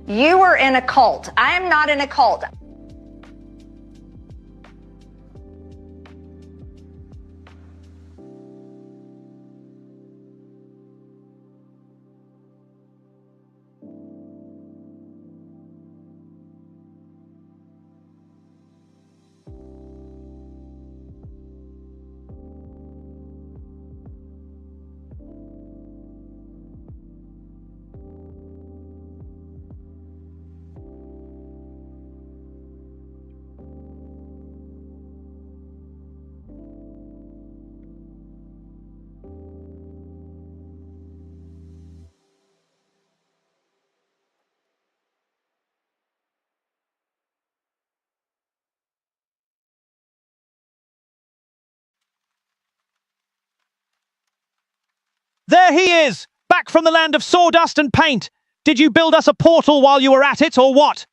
You are in a cult. I am not in a cult. There he is! Back from the land of sawdust and paint! Did you build us a portal while you were at it, or what?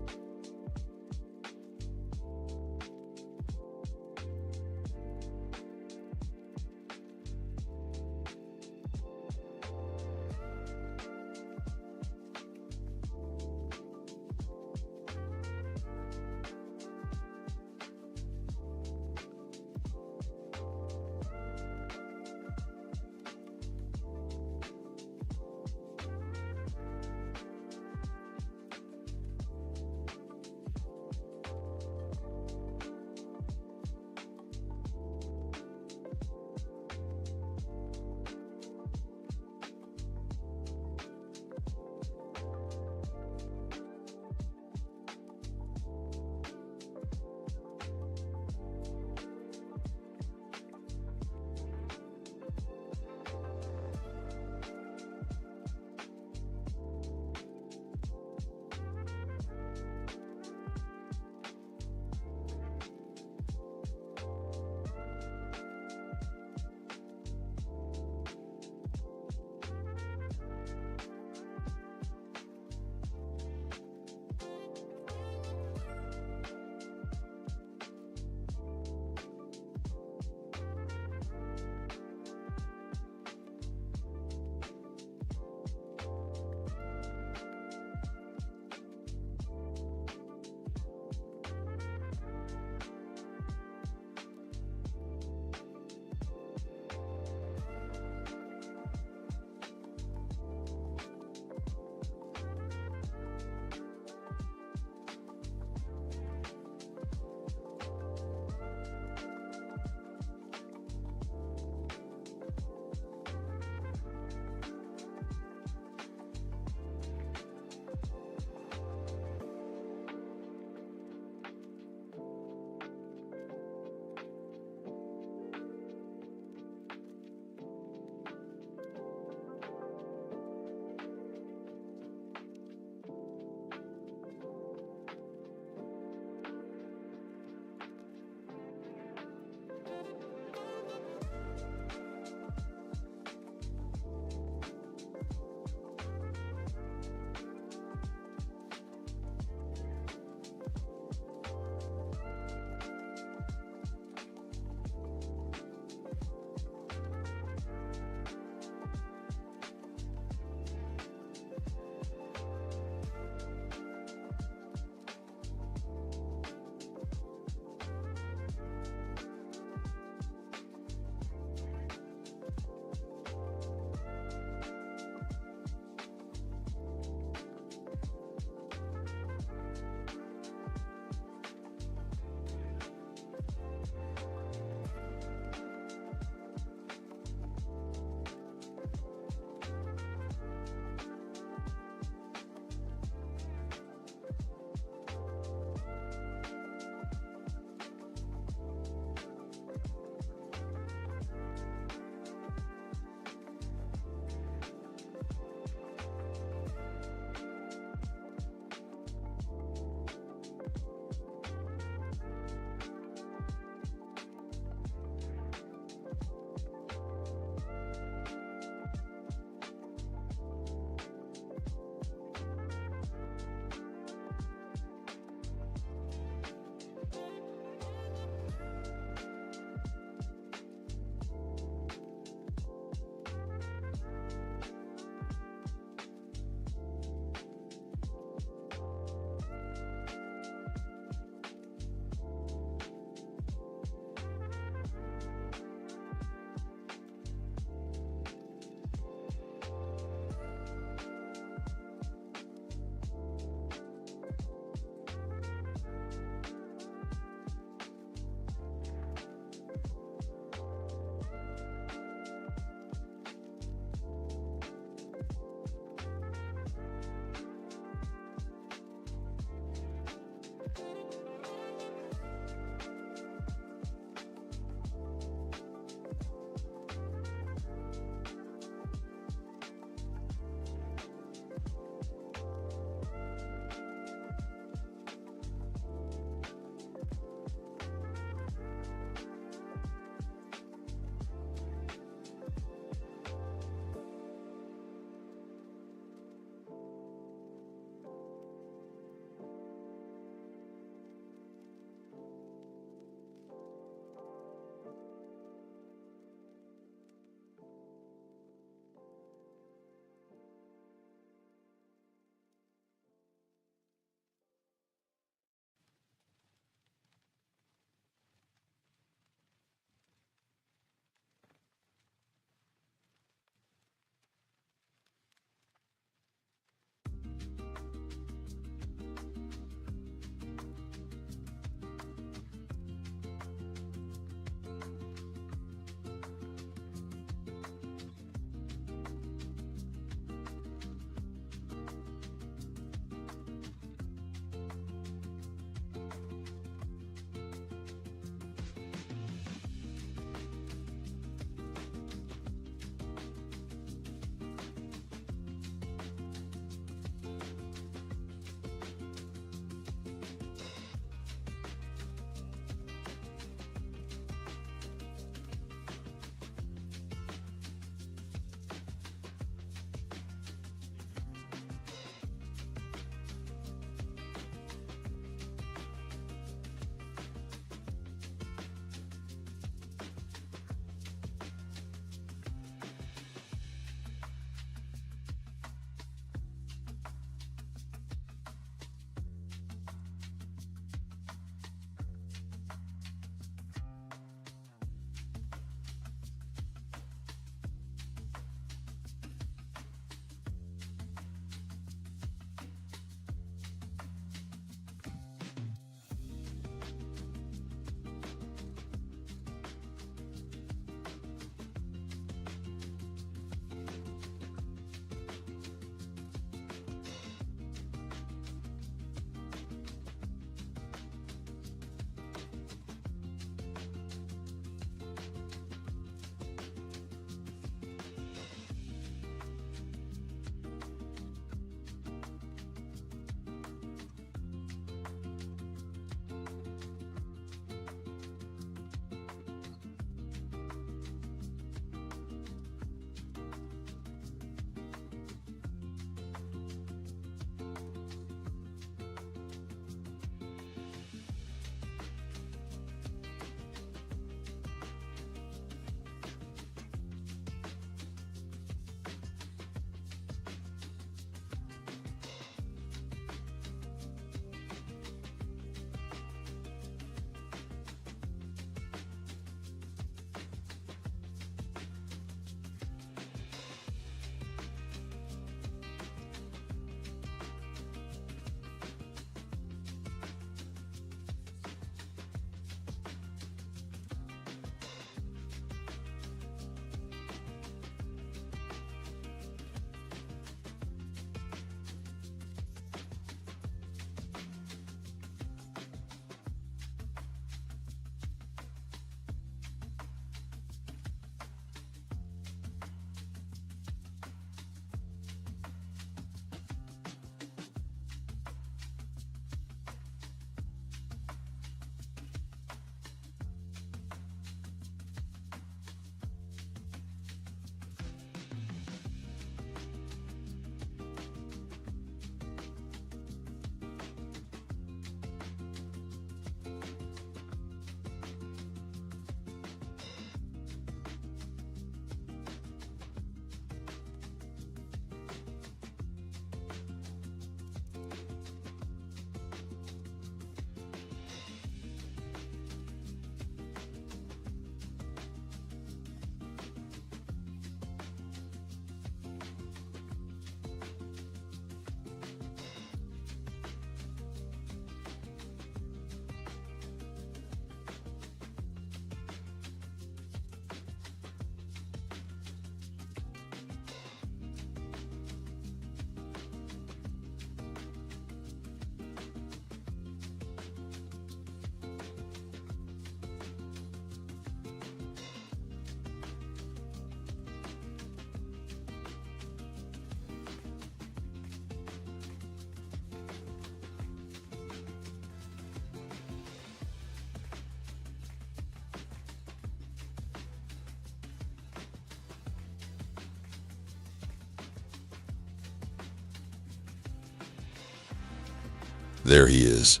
There he is.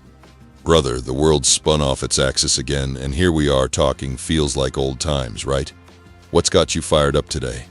Brother, the world spun off its axis again, and here we are talking. Feels like old times, right? What's got you fired up today?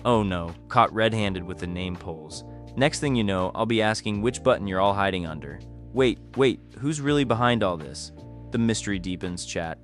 Oh no, caught red-handed with the name polls. Next thing you know, I'll be asking which button you're all hiding under. Wait, who's really behind all this? The mystery deepens, chat.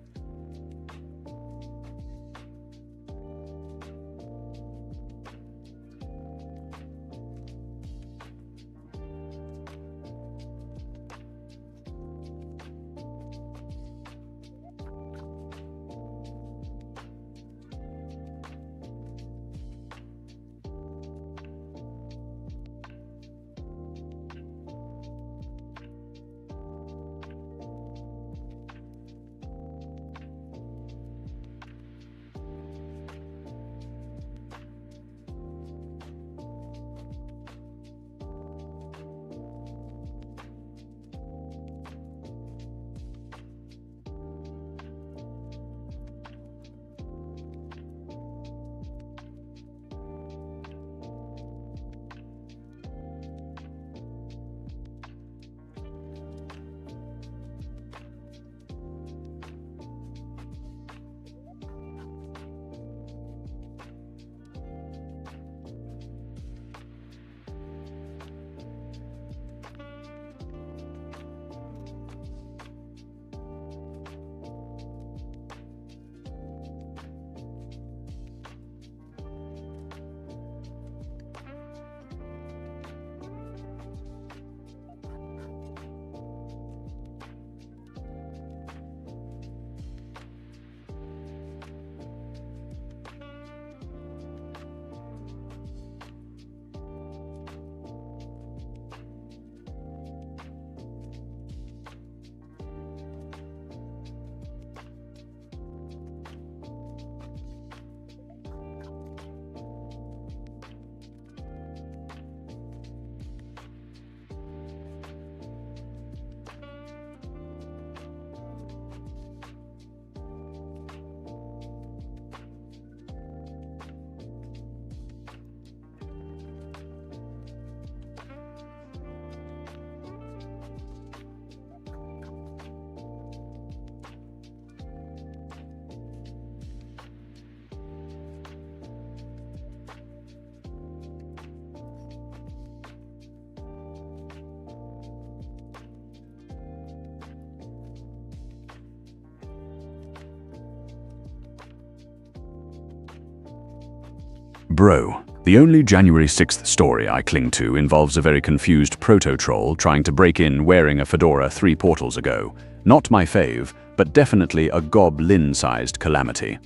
Bro, the only January 6th story I cling to involves a very confused proto-troll trying to break in wearing a fedora 3 portals ago. Not my fave, but definitely a goblin-sized calamity.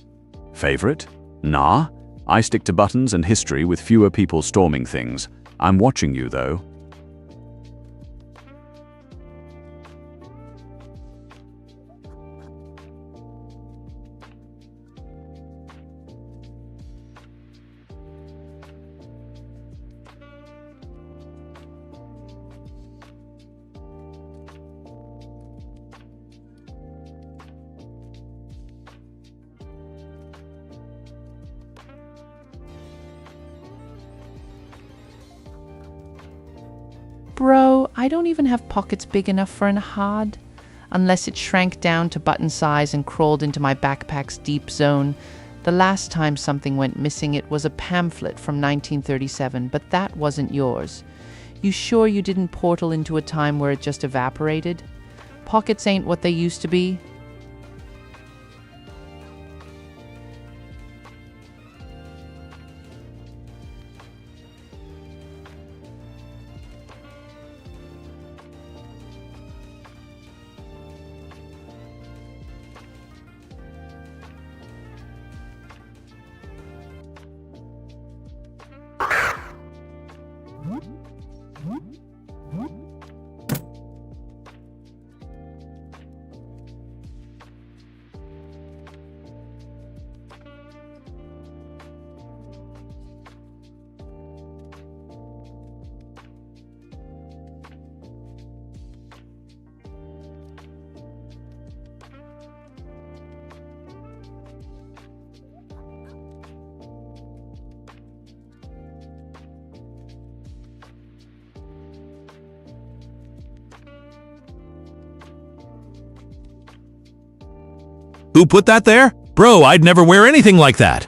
Favorite? Nah. I stick to buttons and history with fewer people storming things. I'm watching you, though. Bro, I don't even have pockets big enough for an hod. Unless it shrank down to button size and crawled into my backpack's deep zone. The last time something went missing, it was a pamphlet from 1937, but that wasn't yours. You sure you didn't portal into a time where it just evaporated? Pockets ain't what they used to be. Who put that there? Bro, I'd never wear anything like that.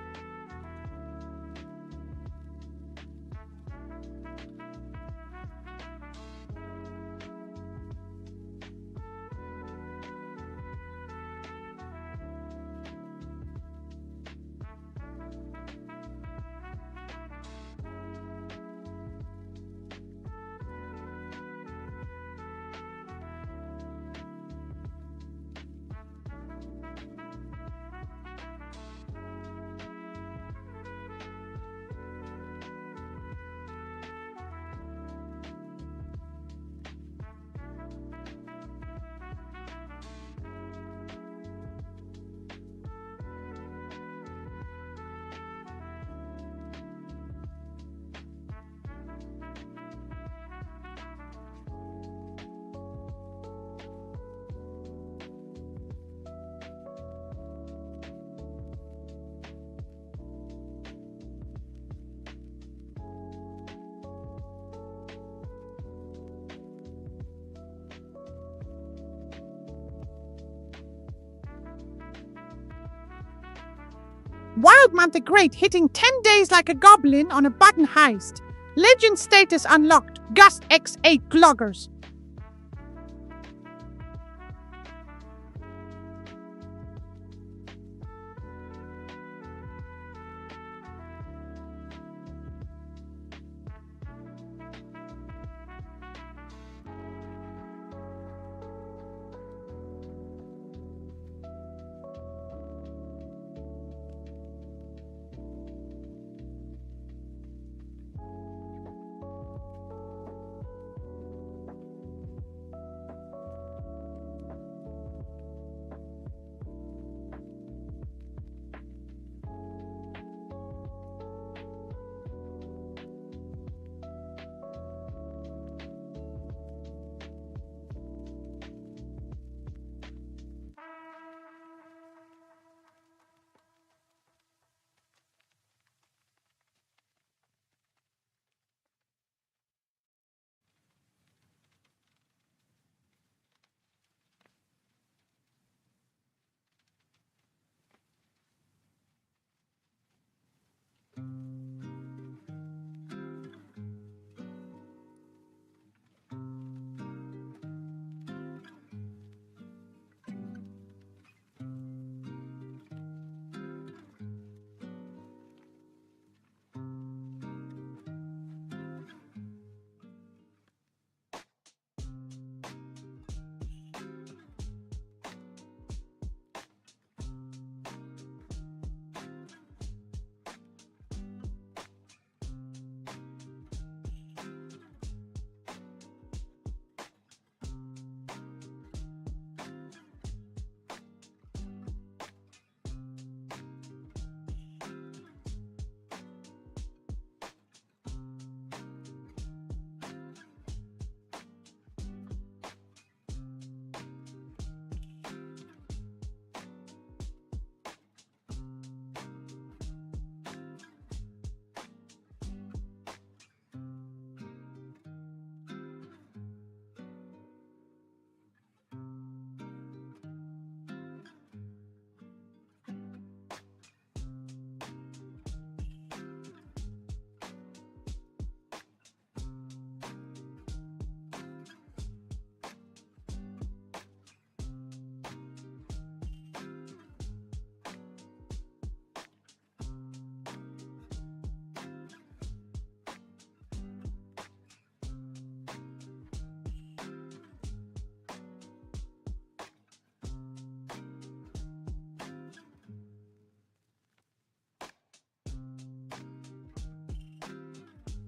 Wildman the Great hitting 10 days like a goblin on a button heist. Legend status unlocked. Gustx 8 loggers.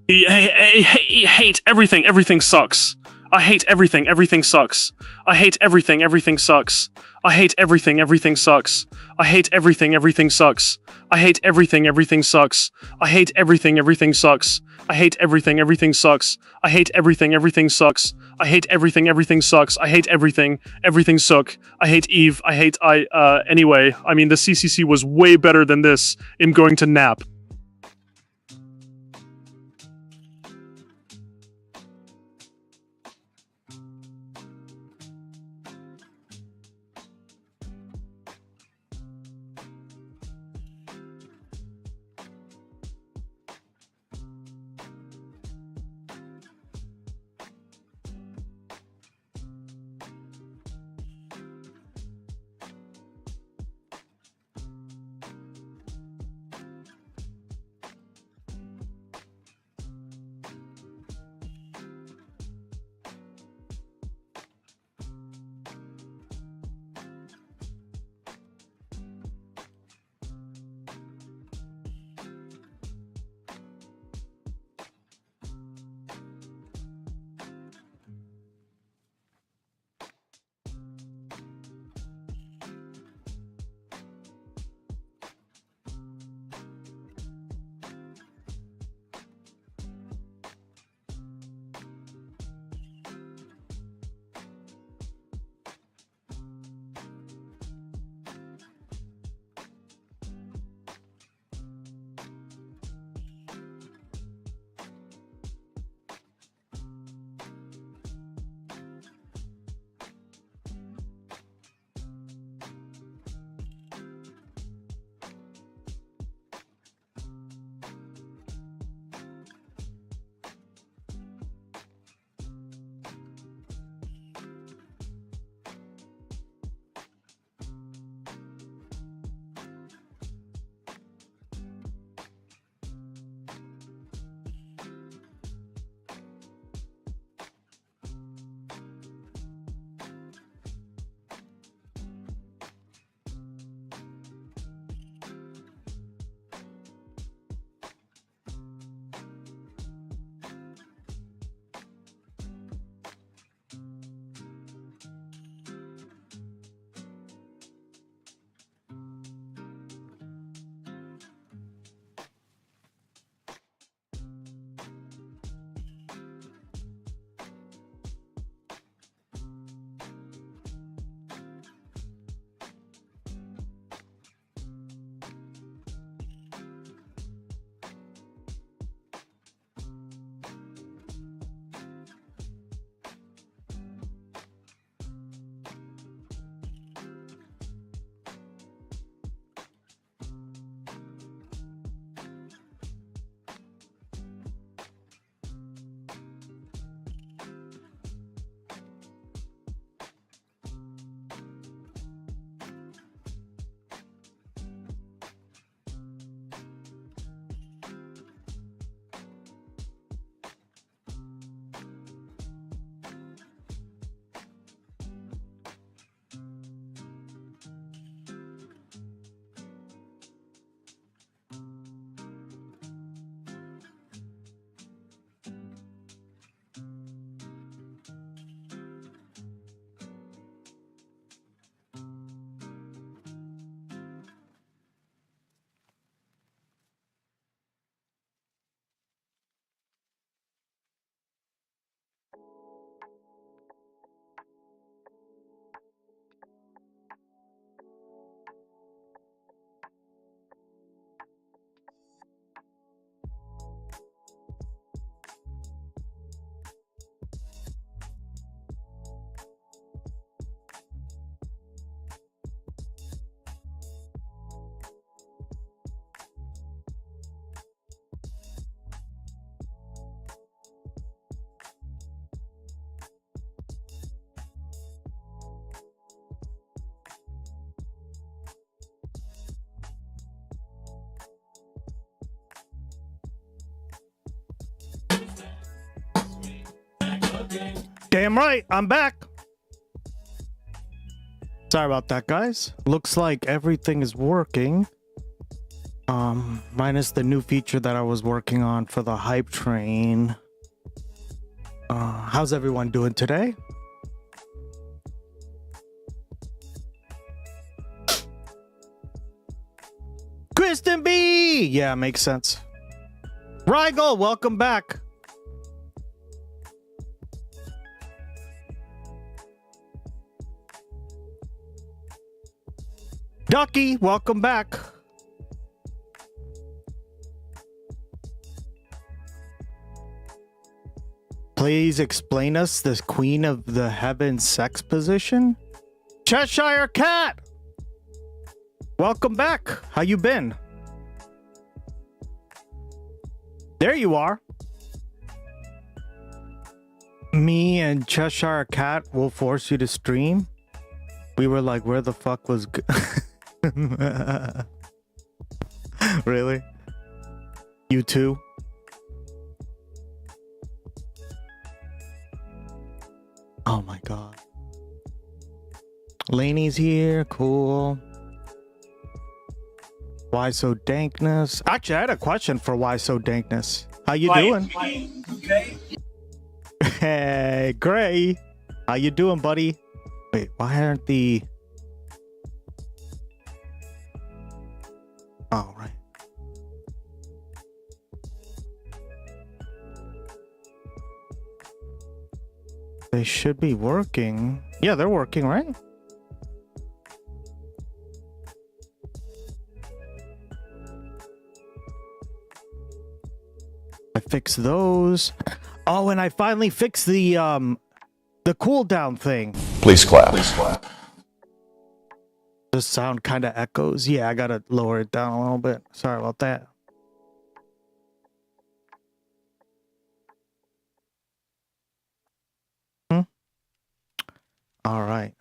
I hate everything. Everything sucks. I hate everything. Everything sucks. I hate everything. Everything sucks. I hate everything. Everything sucks. I hate everything. Everything sucks. I hate everything. Everything sucks. I hate everything. Everything sucks. I hate everything. Everything sucks. I hate everything. Everything sucks. I hate everything. Everything sucks. I hate everything. Everything suck. I hate Eve. Anyway, I mean, the CCC was way better than this. I'm going to nap. Damn right, I'm back. Sorry about that, guys. Looks like everything is working. Minus the new feature that I was working on for the hype train. How's everyone doing today? Kristen B! Yeah, makes sense. Rigel, welcome back. Ducky, welcome back. Please explain us this Queen of the Heaven sex position? Cheshire Cat! Welcome back. How you been? There you are. Me and Cheshire Cat will force you to stream. We were like, where the fuck was... Really? You too? Oh my god. Laney's here. Cool. Why so dankness? Actually, I had a question for why so dankness. How you doing? Okay. Hey, Gray. How you doing, buddy? Wait, why aren't the... Oh, right. They should be working. Yeah, they're working, right? I fixed those. Oh, and I finally fixed the cooldown thing. Please clap. Please clap. The sound kind of echoes. Yeah, I gotta lower it down a little bit. Sorry about that. All right.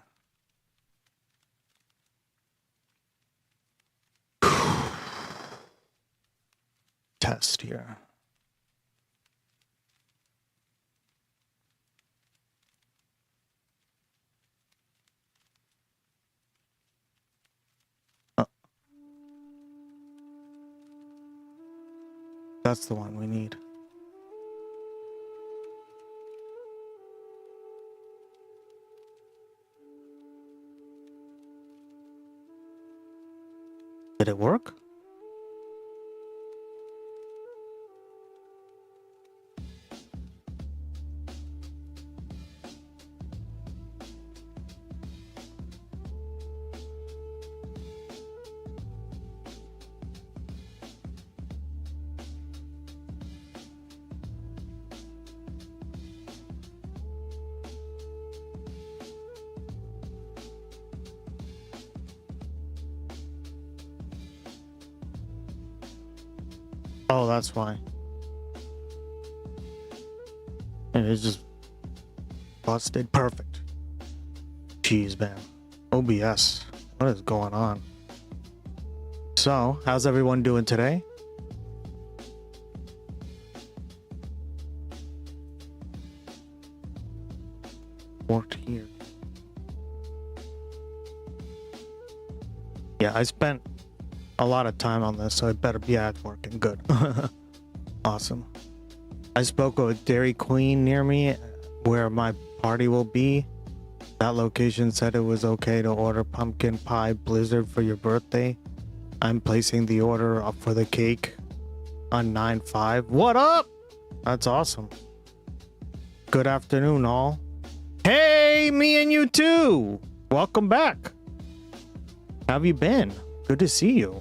Test here. That's the one we need. Did it work? Oh, that's why. It is just busted. Perfect. Jeez, man. OBS. What is going on? So, how's everyone doing today? Worked here. Yeah, I spent a lot of time on this, so it better be working good. Awesome. I spoke with Dairy Queen near me where my party will be. That location said it was okay to order pumpkin pie blizzard for your birthday. I'm placing the order up for the cake on 9/5. What up? That's awesome. Good afternoon, all. Hey, me and you too. Welcome back. How have you been? Good to see you.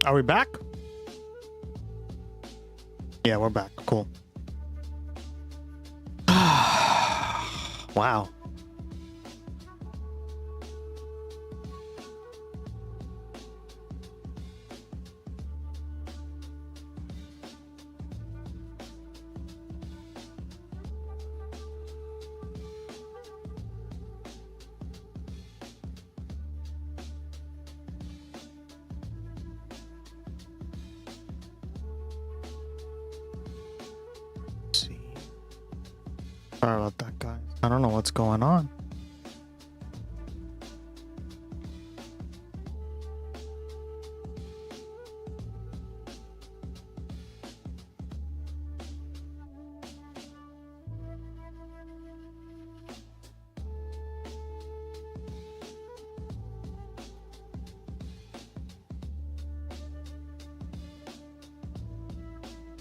Are we back? Yeah, we're back. Cool. Wow. Sorry about that, guys. I don't know what's going on.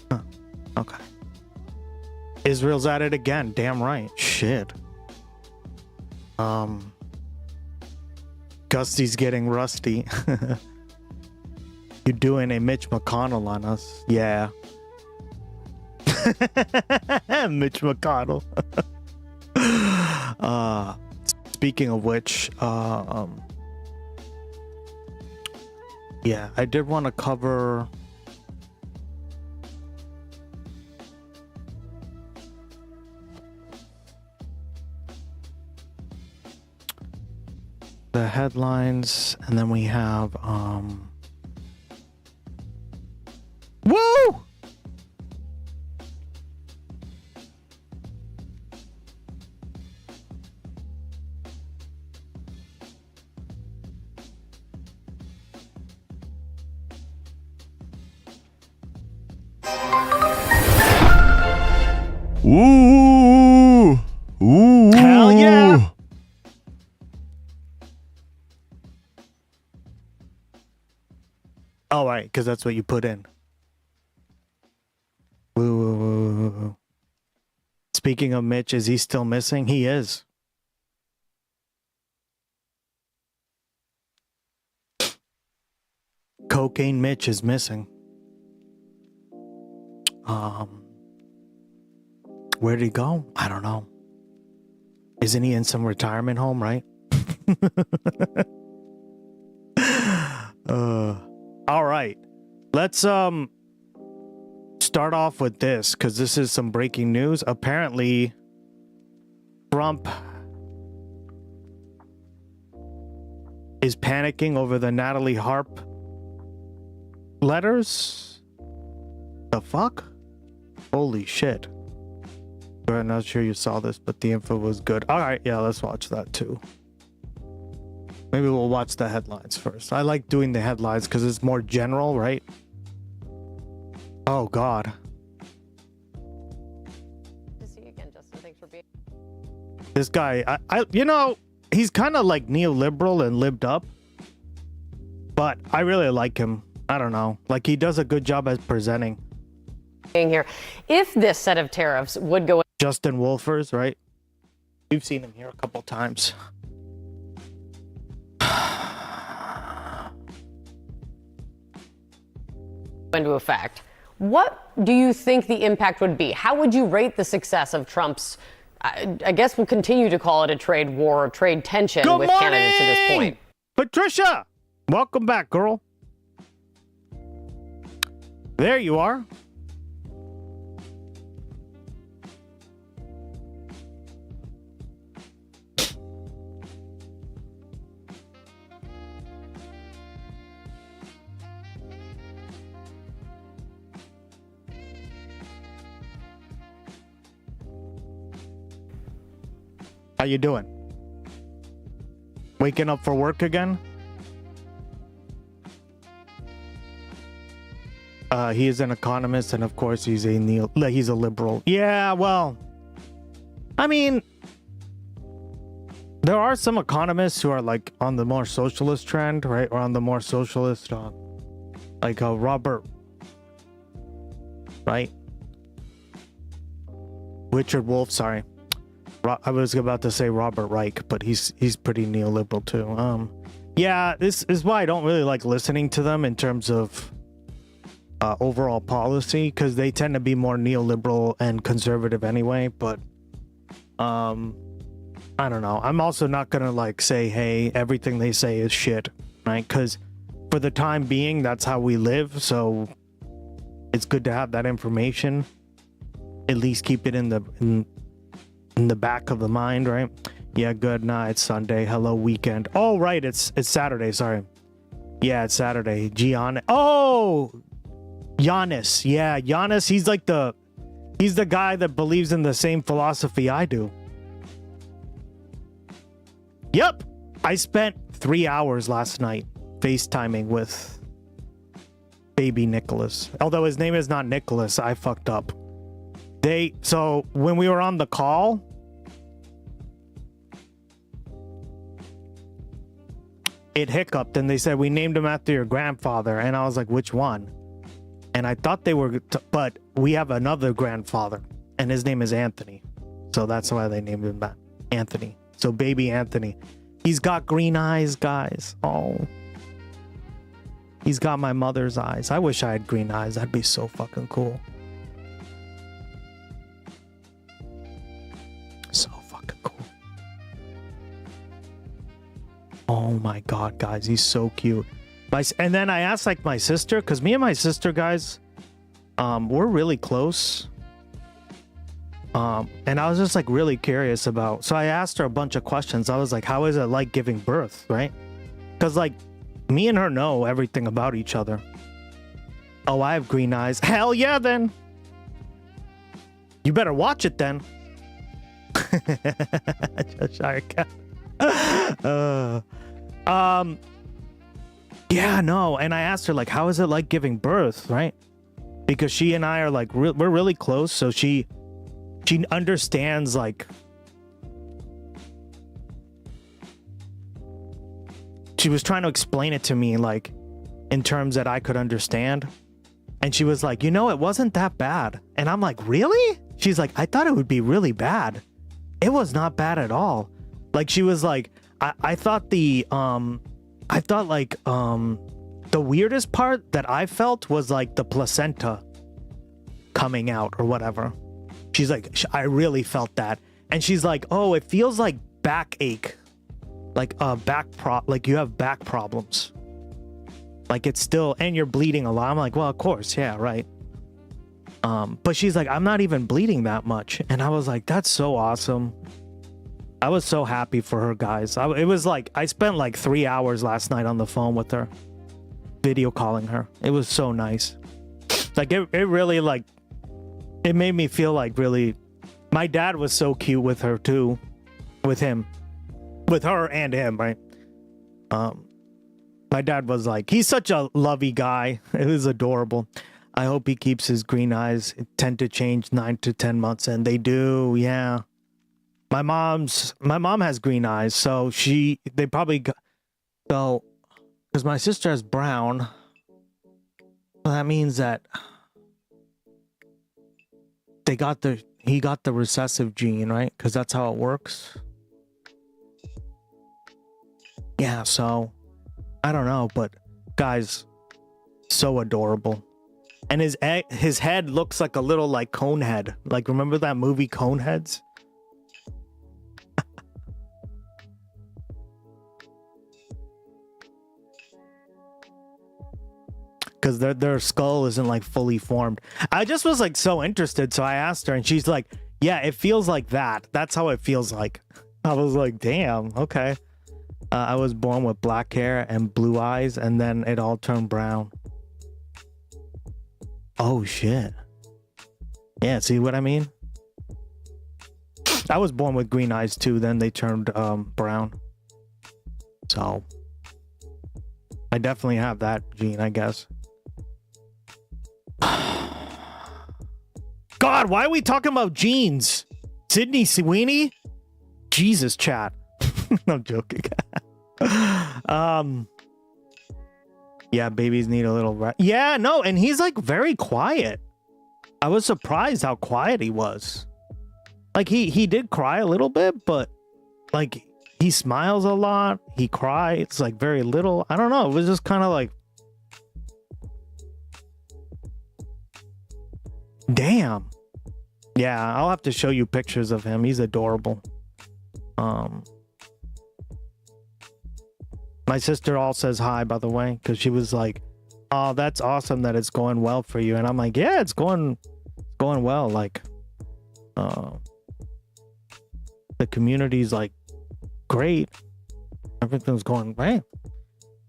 Huh. Okay. Israel's at it again. Damn right. Shit. Gustx's getting rusty. You're doing a Mitch McConnell on us. Yeah. Mitch McConnell. Speaking of which, yeah, I did want to cover the headlines, and then we have woo! Ooh. Ooh. Hell yeah. Oh, right, because that's what you put in. Woo, woo, woo, woo, woo. Speaking of Mitch, is he still missing? He is. Cocaine Mitch is missing. Where'd he go? I don't know. Isn't he in some retirement home, right? All right. Let's start off with this, because this is some breaking news. Apparently, Trump is panicking over the Natalie Harp letters. The fuck? Holy shit. I'm not sure you saw this, but the info was good. All right, yeah, let's watch that too. Maybe we'll watch the headlines first. I like doing the headlines because it's more general, right? Oh, God. To see you again, Justin. Thanks for being. This guy, you know, he's kind of like neoliberal and libbed up, but I really like him. I don't know. Like, he does a good job as presenting. Here, if this set of tariffs would go. Justin Wolfers, right? You've seen him here a couple times. Into effect, what do you think the impact would be? How would you rate the success of Trump's, I guess we'll continue to call it a trade war, trade tension with Canada to this point? Patricia, welcome back, girl. There you are. How you doing? Waking up for work again? He is an economist, and of course he's a liberal. Yeah, well, I mean, there are some economists who are like on the more socialist trend, right? Or on the more socialist, like Robert, right? Richard Wolff, sorry. I was about to say Robert Reich, but he's pretty neoliberal too. Yeah, this is why I don't really like listening to them in terms of overall policy, because they tend to be more neoliberal and conservative anyway. But I don't know. I'm also not gonna like say, hey, everything they say is shit, right? Because for the time being, that's how we live. So it's good to have that information. At least keep it in the back of the mind, right? Yeah, good. Nah, it's Sunday. Hello, weekend. Oh, right. It's Saturday. Sorry. Yeah, it's Saturday. Giannis. Oh, Giannis. Yeah, Giannis. He's the guy that believes in the same philosophy I do. Yep. I spent 3 hours last night FaceTiming with baby Nicholas. Although his name is not Nicholas, I fucked up. So when we were on the call, it hiccuped and they said, we named him after your grandfather. And I was like, which one? And I thought they were, but we have another grandfather and his name is Anthony. So that's why they named him that. Anthony. So baby Anthony. He's got green eyes, guys. Oh. He's got my mother's eyes. I wish I had green eyes. That'd be so fucking cool. So fucking cool. Oh my god, guys, he's so cute. And then I asked like my sister, because me and my sister, guys, we're really close. And I was just like really curious about, so I asked her a bunch of questions. I was like, how is it like giving birth, right? Because like me and her know everything about each other. Oh, I have green eyes. Hell yeah, then. You better watch it then. Yeah, no. And I asked her like, how is it like giving birth, right? Because she and I are like, we're really close. So she understands like, she was trying to explain it to me like in terms that I could understand. And she was like, you know, it wasn't that bad. And I'm like, really? She's like, I thought it would be really bad. It was not bad at all. Like she was like, I thought the weirdest part that I felt was like the placenta coming out or whatever. She's like, I really felt that. And she's like, oh, it feels like backache, like like you have back problems. Like it's still, and you're bleeding a lot. I'm like, well, of course. Yeah, right. But she's like, I'm not even bleeding that much. And I was like, that's so awesome. I was so happy for her, guys. It was like, I spent like 3 hours last night on the phone with her, video calling her. It was so nice. Like it really like, it made me feel like really, my dad was so cute with her too, with her and him, right? My dad was like, he's such a lovey guy. It was adorable. I hope he keeps his green eyes. It tend to change 9 to 10 months, and they do, yeah. My mom has green eyes, so they probably so because my sister has brown. So that means that he got the recessive gene, right? Because that's how it works. Yeah, so I don't know, but guys, so adorable. And his head looks like a little like cone head. Like remember that movie Coneheads? Because their skull isn't like fully formed. I just was like so interested, so I asked her, and she's like, "Yeah, it feels like that. That's how it feels like." I was like, "Damn, okay." I was born with black hair and blue eyes, and then it all turned brown. Oh shit! Yeah, see what I mean? I was born with green eyes too. Then they turned brown. So I definitely have that gene, I guess. God, why are we talking about genes? Sydney Sweeney? Jesus, chat. I'm joking. Yeah, babies need a little yeah, no, and he's like very quiet. I was surprised how quiet he was. Like he did cry a little bit, but like he smiles a lot. He cries like very little. I don't know. It was just kind of like, damn. Yeah, I'll have to show you pictures of him. He's adorable. My sister all says hi, by the way, because she was like, "Oh, that's awesome that it's going well for you." And I'm like, "Yeah, it's going well. Like, the community's like great. Everything's going right."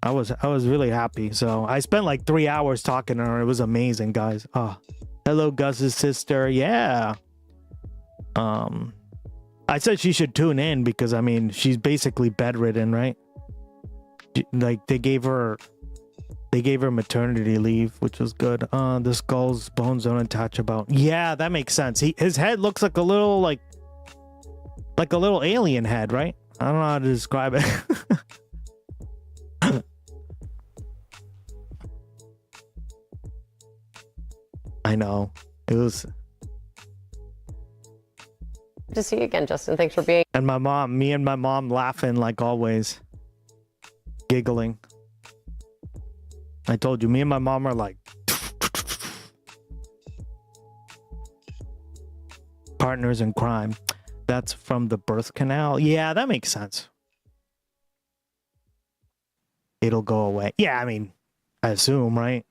I was really happy. So I spent like 3 hours talking to her. It was amazing, guys. Hello, Gus's sister. Yeah. I said she should tune in because I mean she's basically bedridden, right? Like they gave her maternity leave, which was good. The skull's bones don't attach about. Yeah, that makes sense. His head looks like a little like a little alien head, right? I don't know how to describe it. I know. It was Good to see you again, Justin. Thanks for being. And me and my mom laughing like always. Giggling. I told you, me and my mom are like partners in crime. That's from the birth canal. Yeah, that makes sense. It'll go away. Yeah, I mean, I assume, right?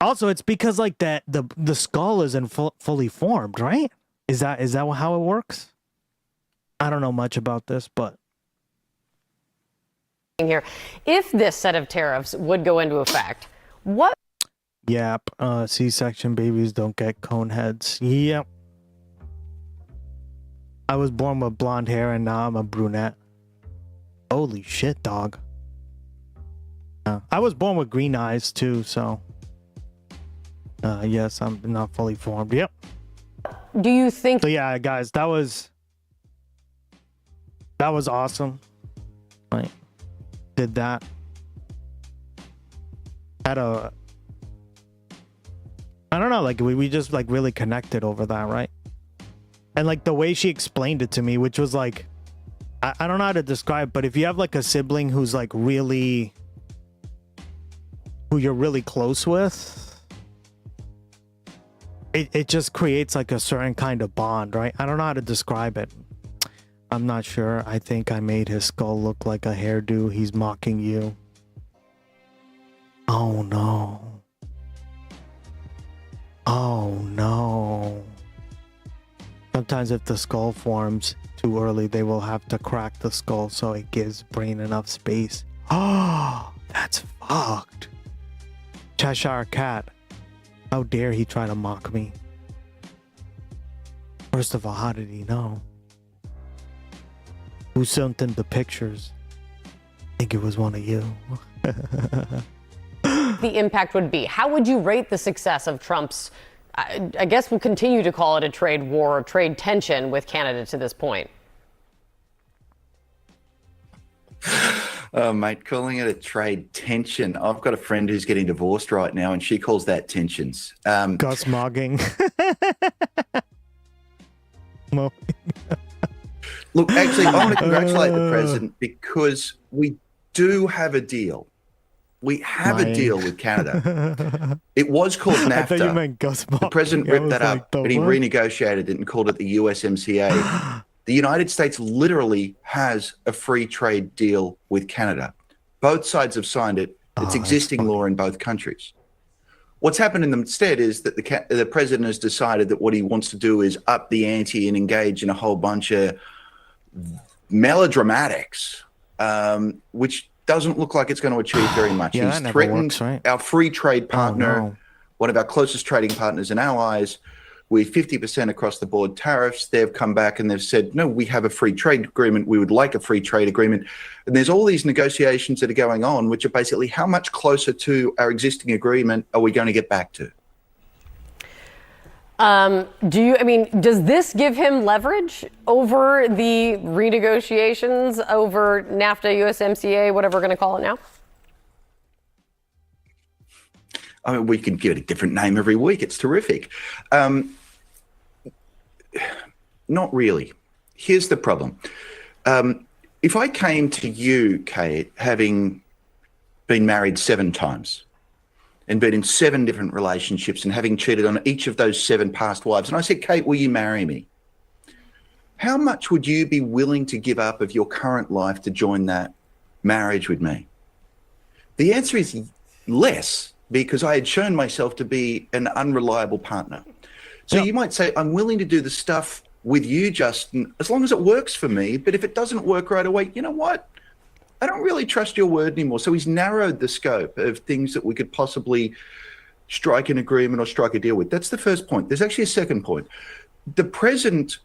Also, it's because like that the skull isn't fully formed, right? Is that how it works? I don't know much about this, but here, if this set of tariffs would go into effect, what? Yep. C-section babies don't get cone heads. Yep. I was born with blonde hair and now I'm a brunette. Holy shit, dog. I was born with green eyes too, so yes, I'm not fully formed. Yep. Do you think? So yeah, guys, that was awesome. Like, did that. I don't know, like we just like really connected over that, right? And like the way she explained it to me, which was like, I don't know how to describe, but if you have like a sibling who's like really, who you're really close with, it just creates like a certain kind of bond, right? I don't know how to describe it. I'm not sure. I think I made his skull look like a hairdo. He's mocking you. Oh no. Oh no. Sometimes if the skull forms too early, they will have to crack the skull so it gives brain enough space. Oh, that's fucked. Cheshire Cat. How dare he try to mock me? First of all, how did he know? Who sent in the pictures? I think it was one of you. The impact would be? How would you rate the success of Trump's, I guess we'll continue to call it a trade war or trade tension with Canada to this point? Oh, mate, calling it a trade tension. I've got a friend who's getting divorced right now, and she calls that tensions. Gus mogging. Look, actually, I want to congratulate the president because we do have a deal. We have a deal with Canada. It was called NAFTA. I thought you meant Gus mogging. The president ripped that up, but he renegotiated it and called it the USMCA. The United States literally has a free trade deal with Canada. Both sides have signed it. It's existing law in both countries. What's happened instead is that the president has decided that what he wants to do is up the ante and engage in a whole bunch of melodramatics, which doesn't look like it's going to achieve very much. Yeah, He's threatened our free trade partner, one of our closest trading partners and allies, with 50% across the board tariffs. They've come back and they've said, no, we have a free trade agreement. We would like a free trade agreement. And there's all these negotiations that are going on, which are basically how much closer to our existing agreement are we going to get back to? Does this give him leverage over the renegotiations over NAFTA, USMCA, whatever we're going to call it now? I mean, we can give it a different name every week. It's terrific. Not really. Here's the problem. If I came to you, Kate, having been married 7 times and been in 7 different relationships and having cheated on each of those 7 past wives, and I said, Kate, will you marry me? How much would you be willing to give up of your current life to join that marriage with me? The answer is less, because I had shown myself to be an unreliable partner. So you might say, I'm willing to do the stuff with you, Justin, as long as it works for me. But if it doesn't work right away, you know what? I don't really trust your word anymore. So he's narrowed the scope of things that we could possibly strike an agreement or strike a deal with. That's the first point. There's actually a second point. The president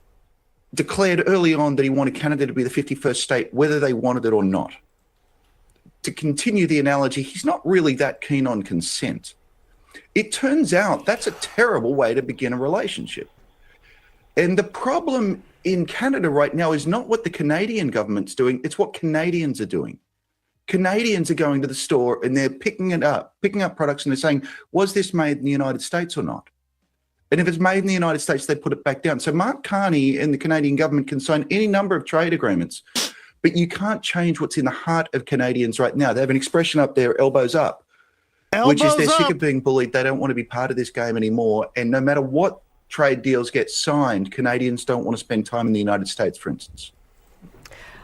declared early on that he wanted Canada to be the 51st state, whether they wanted it or not. To continue the analogy, he's not really that keen on consent. It turns out that's a terrible way to begin a relationship. And the problem in Canada right now is not what the Canadian government's doing, it's what Canadians are doing. Canadians are going to the store and they're picking up products and they're saying, was this made in the United States or not? And if it's made in the United States, they put it back down. So Mark Carney and the Canadian government can sign any number of trade agreements, but you can't change what's in the heart of Canadians right now. They have an expression up there, elbows up, which is they're sick of being bullied. They don't want to be part of this game anymore. And no matter what trade deals get signed, Canadians don't want to spend time in the United States, for instance.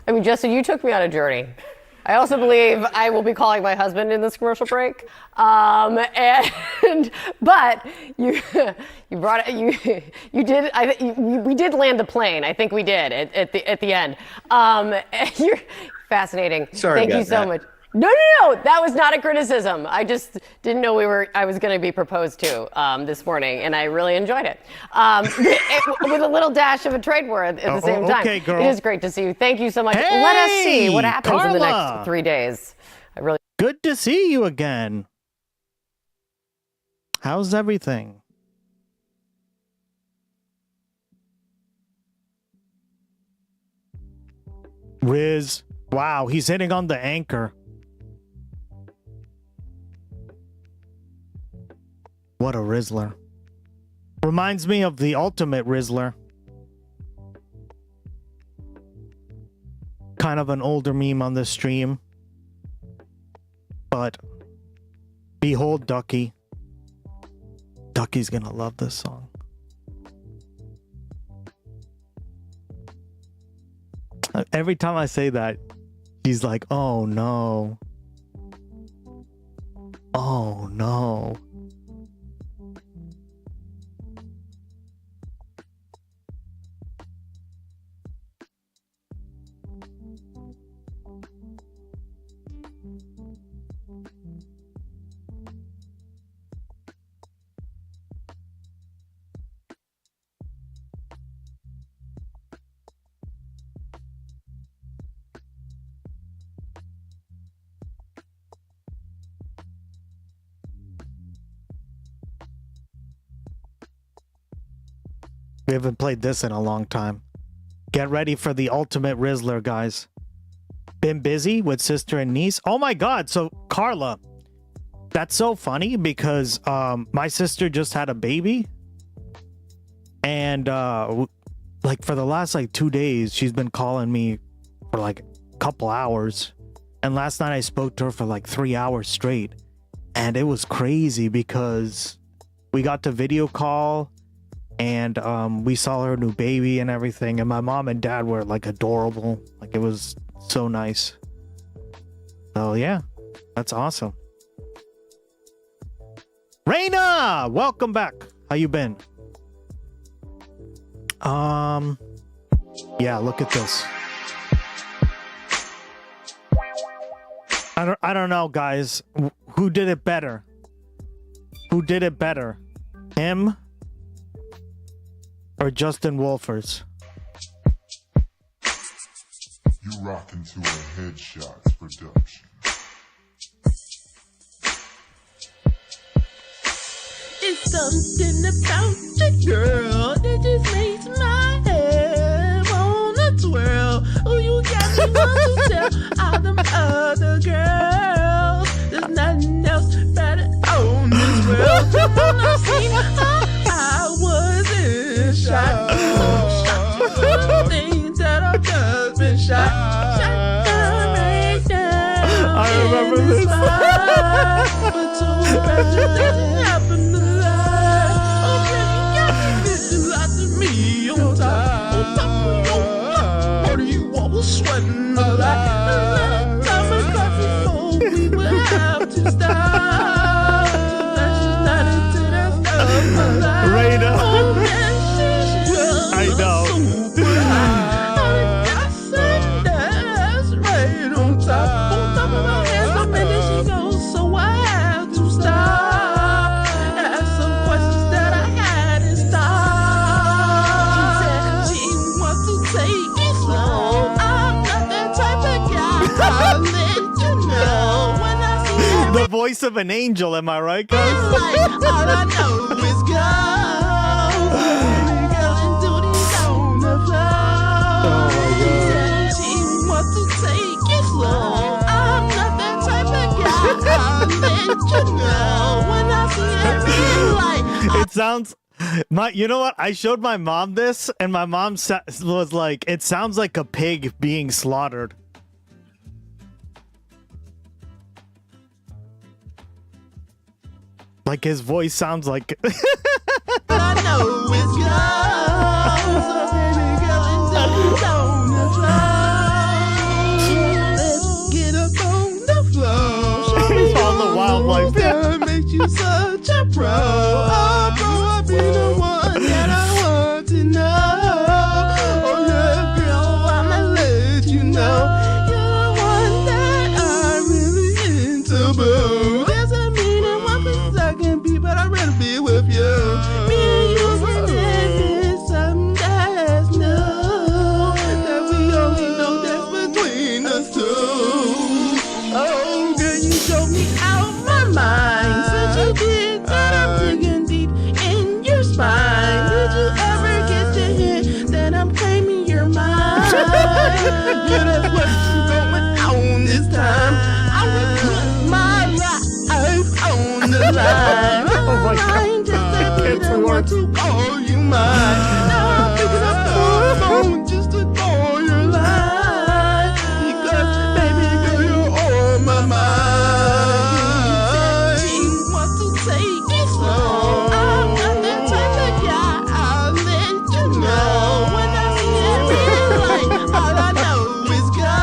I mean, Justin, you took me on a journey. I also believe I will be calling my husband in this commercial break. But you brought it. You did. We did land the plane. I think we did at the end. You're fascinating. Sorry. Thank you so much. No. That was not a criticism. I just didn't know I was going to be proposed to this morning, and I really enjoyed it. With a little dash of a trade war at the same time. Okay, girl. It is great to see you. Thank you so much. Hey, let us see what happens in the Carla. next 3 days. Good to see you again. How's everything? Riz. Wow, he's hitting on the anchor. What a Rizzler. Reminds me of the ultimate Rizzler. Kind of an older meme on the stream. But behold Ducky. Ducky's gonna love this song. Every time I say that, she's like, oh no. Oh no. We haven't played this in a long time. Get ready for the ultimate Rizzler, guys. Been busy with sister and niece. Oh my god, so Carla, that's so funny because my sister just had a baby. And like for the last like 2 days, she's been calling me for like a couple hours. And last night I spoke to her for like 3 hours straight. And it was crazy because we got to video call and we saw her new baby and everything, and my mom and dad were like adorable. Like it was so nice. So yeah, that's awesome. Raina, welcome back. How you been? Yeah, look at this. I don't know, guys. Who did it better? Who did it better? Him or Justin Wolfers? You rockin' to a Headshots production. It's something about you, girl, that just makes my head wanna twirl. Oh, you got me want to tell all them other girls there's nothing else better on this world. You wanna see how I was in shot. Things that I've just been shot. But too bad that doesn't happen to lie. Oh, baby, got me thinking lots of me on top. What do you always sweating a lot? Time and coffee before we would have to stop. That's just not into that stuff. Radar. Oh, man, she's I know. super high. I got some that's right on top. On top of my head, so many she goes, so I had to stop. Ask some questions that I hadn't stopped. She said she wants to take it slow. I'm not that type of guy. I'll let you know when I see The voice of an angel, am I right, guys? it's like all I know is go. Baby girl and duties on the floor. She said she wants to take it slow. I'm not that type of guy. I'll let you know when I see her. Like It sounds you know what? I showed my mom this, and my mom was like, "It sounds like a pig being slaughtered." Like his voice sounds like. I know it's go. So baby girl and duties on the floor. Let's get up on the floor. Show me All the wildlife. that makes you such a pro. Oh, bro, I'll be the one that I want to know. Oh, yeah, girl, I'ma let you know. You're the one that I'm really into, boo. Doesn't mean it won't be second be, but I'd rather be with you. Me and you can do something that's new. That we only know that's between us two. Oh, girl, you showed me out my mind. Such a did that I'm digging deep in your spine. Did you ever get to hint that I'm claiming your mind? Yeah, that's what's going on this time. I will put my life on the line. Oh my God. Just that I want to call you mine. Now I'm picking up the phone just to call your line. Because, baby girl, you're on my mind. She wants to take it slow. I'm not that type of guy. I'll let you know when I see it. Like all I know is go.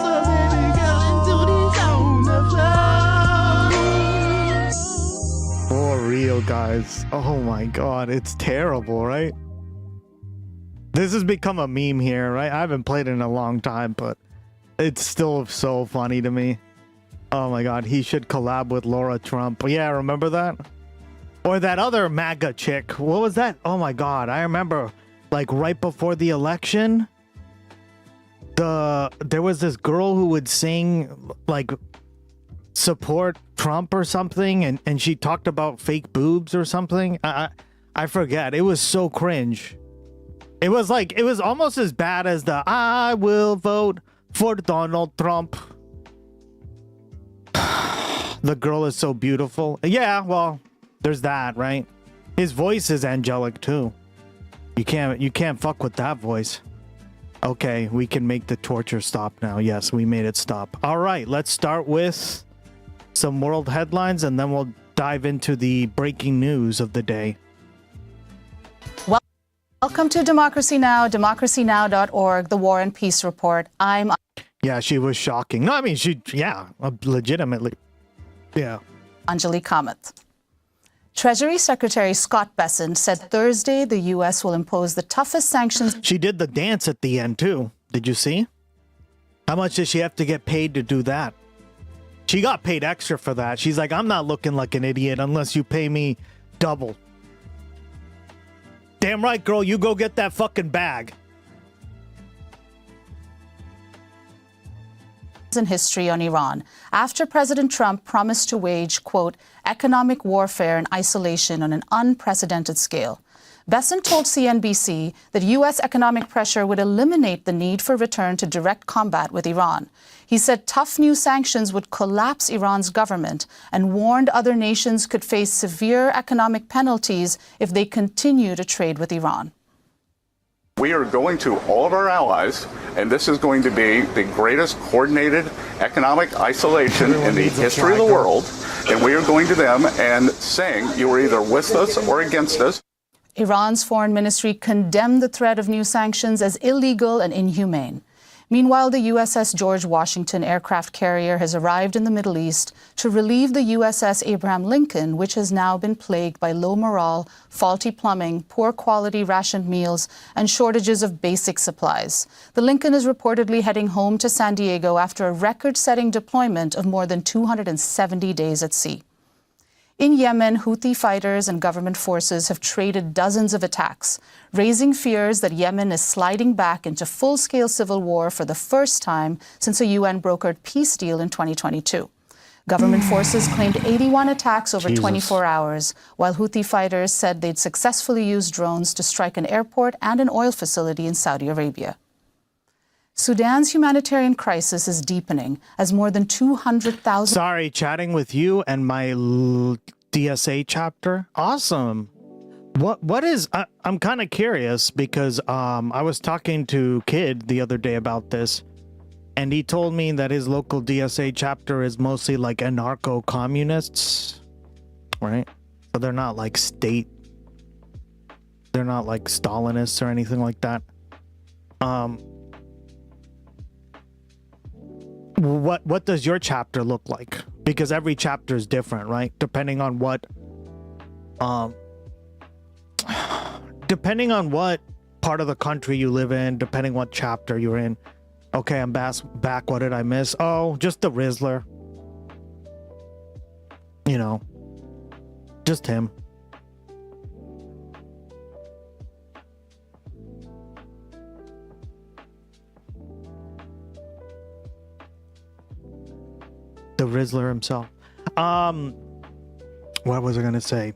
So baby girl and duties on the floor. For real, guys. Oh my God, it's terrible, right? This has become a meme here, right? I haven't played it in a long time, but it's still so funny to me. Oh my God, he should collab with Laura Trump. Yeah, remember that? Or that other MAGA chick. What was that? Oh my God, I remember, like right before the election, there was this girl who would sing like support Trump or something, and she talked about fake boobs or something. I forget. It was so cringe. It was almost as bad as the "I will vote for Donald Trump." The girl is so beautiful. Yeah, well, there's that, right? His voice is angelic too. You can't fuck with that voice. Okay, we can make the torture stop now. Yes, we made it stop. All right, let's start with some world headlines, and then we'll dive into the breaking news of the day. Welcome to Democracy Now!, democracynow.org, the War and Peace Report. I'm... Yeah, she was shocking. No, I mean, legitimately. Yeah. Anjali Kamath. Treasury Secretary Scott Bessent said Thursday the U.S. will impose the toughest sanctions. She did the dance at the end, too. Did you see? How much does she have to get paid to do that? She got paid extra for that. She's like, I'm not looking like an idiot unless you pay me double. Damn right, girl, you go get that fucking bag. In history on Iran, after President Trump promised to wage, quote, economic warfare and isolation on an unprecedented scale. Bessent told CNBC that U.S. economic pressure would eliminate the need for return to direct combat with Iran. He said tough new sanctions would collapse Iran's government and warned other nations could face severe economic penalties if they continue to trade with Iran. We are going to all of our allies, and this is going to be the greatest coordinated economic isolation in the history of the world. And we are going to them and saying, you are either with us or against us. Iran's foreign ministry condemned the threat of new sanctions as illegal and inhumane. Meanwhile, the USS George Washington aircraft carrier has arrived in the Middle East to relieve the USS Abraham Lincoln, which has now been plagued by low morale, faulty plumbing, poor quality rationed meals, and shortages of basic supplies. The Lincoln is reportedly heading home to San Diego after a record-setting deployment of more than 270 days at sea. In Yemen, Houthi fighters and government forces have traded dozens of attacks, raising fears that Yemen is sliding back into full-scale civil war for the first time since a UN-brokered peace deal in 2022. Government forces claimed 81 attacks over 24 hours, while Houthi fighters said they'd successfully used drones to strike an airport and an oil facility in Saudi Arabia. Sudan's humanitarian crisis is deepening as more than 200,000... Sorry, chatting with you and my DSA chapter. Awesome. What is... I'm kind of curious because I was talking to Kid the other day about this, and he told me that his local DSA chapter is mostly like anarcho-communists, right? So they're not like state... They're not like Stalinists or anything like that. What does your chapter look like? Because every chapter is different, right? Depending on what part of the country you live in, depending what chapter you're in. Okay, I'm back. What did I miss? Oh, just the Rizzler. You know, just him. The Rizzler himself. What was I gonna say?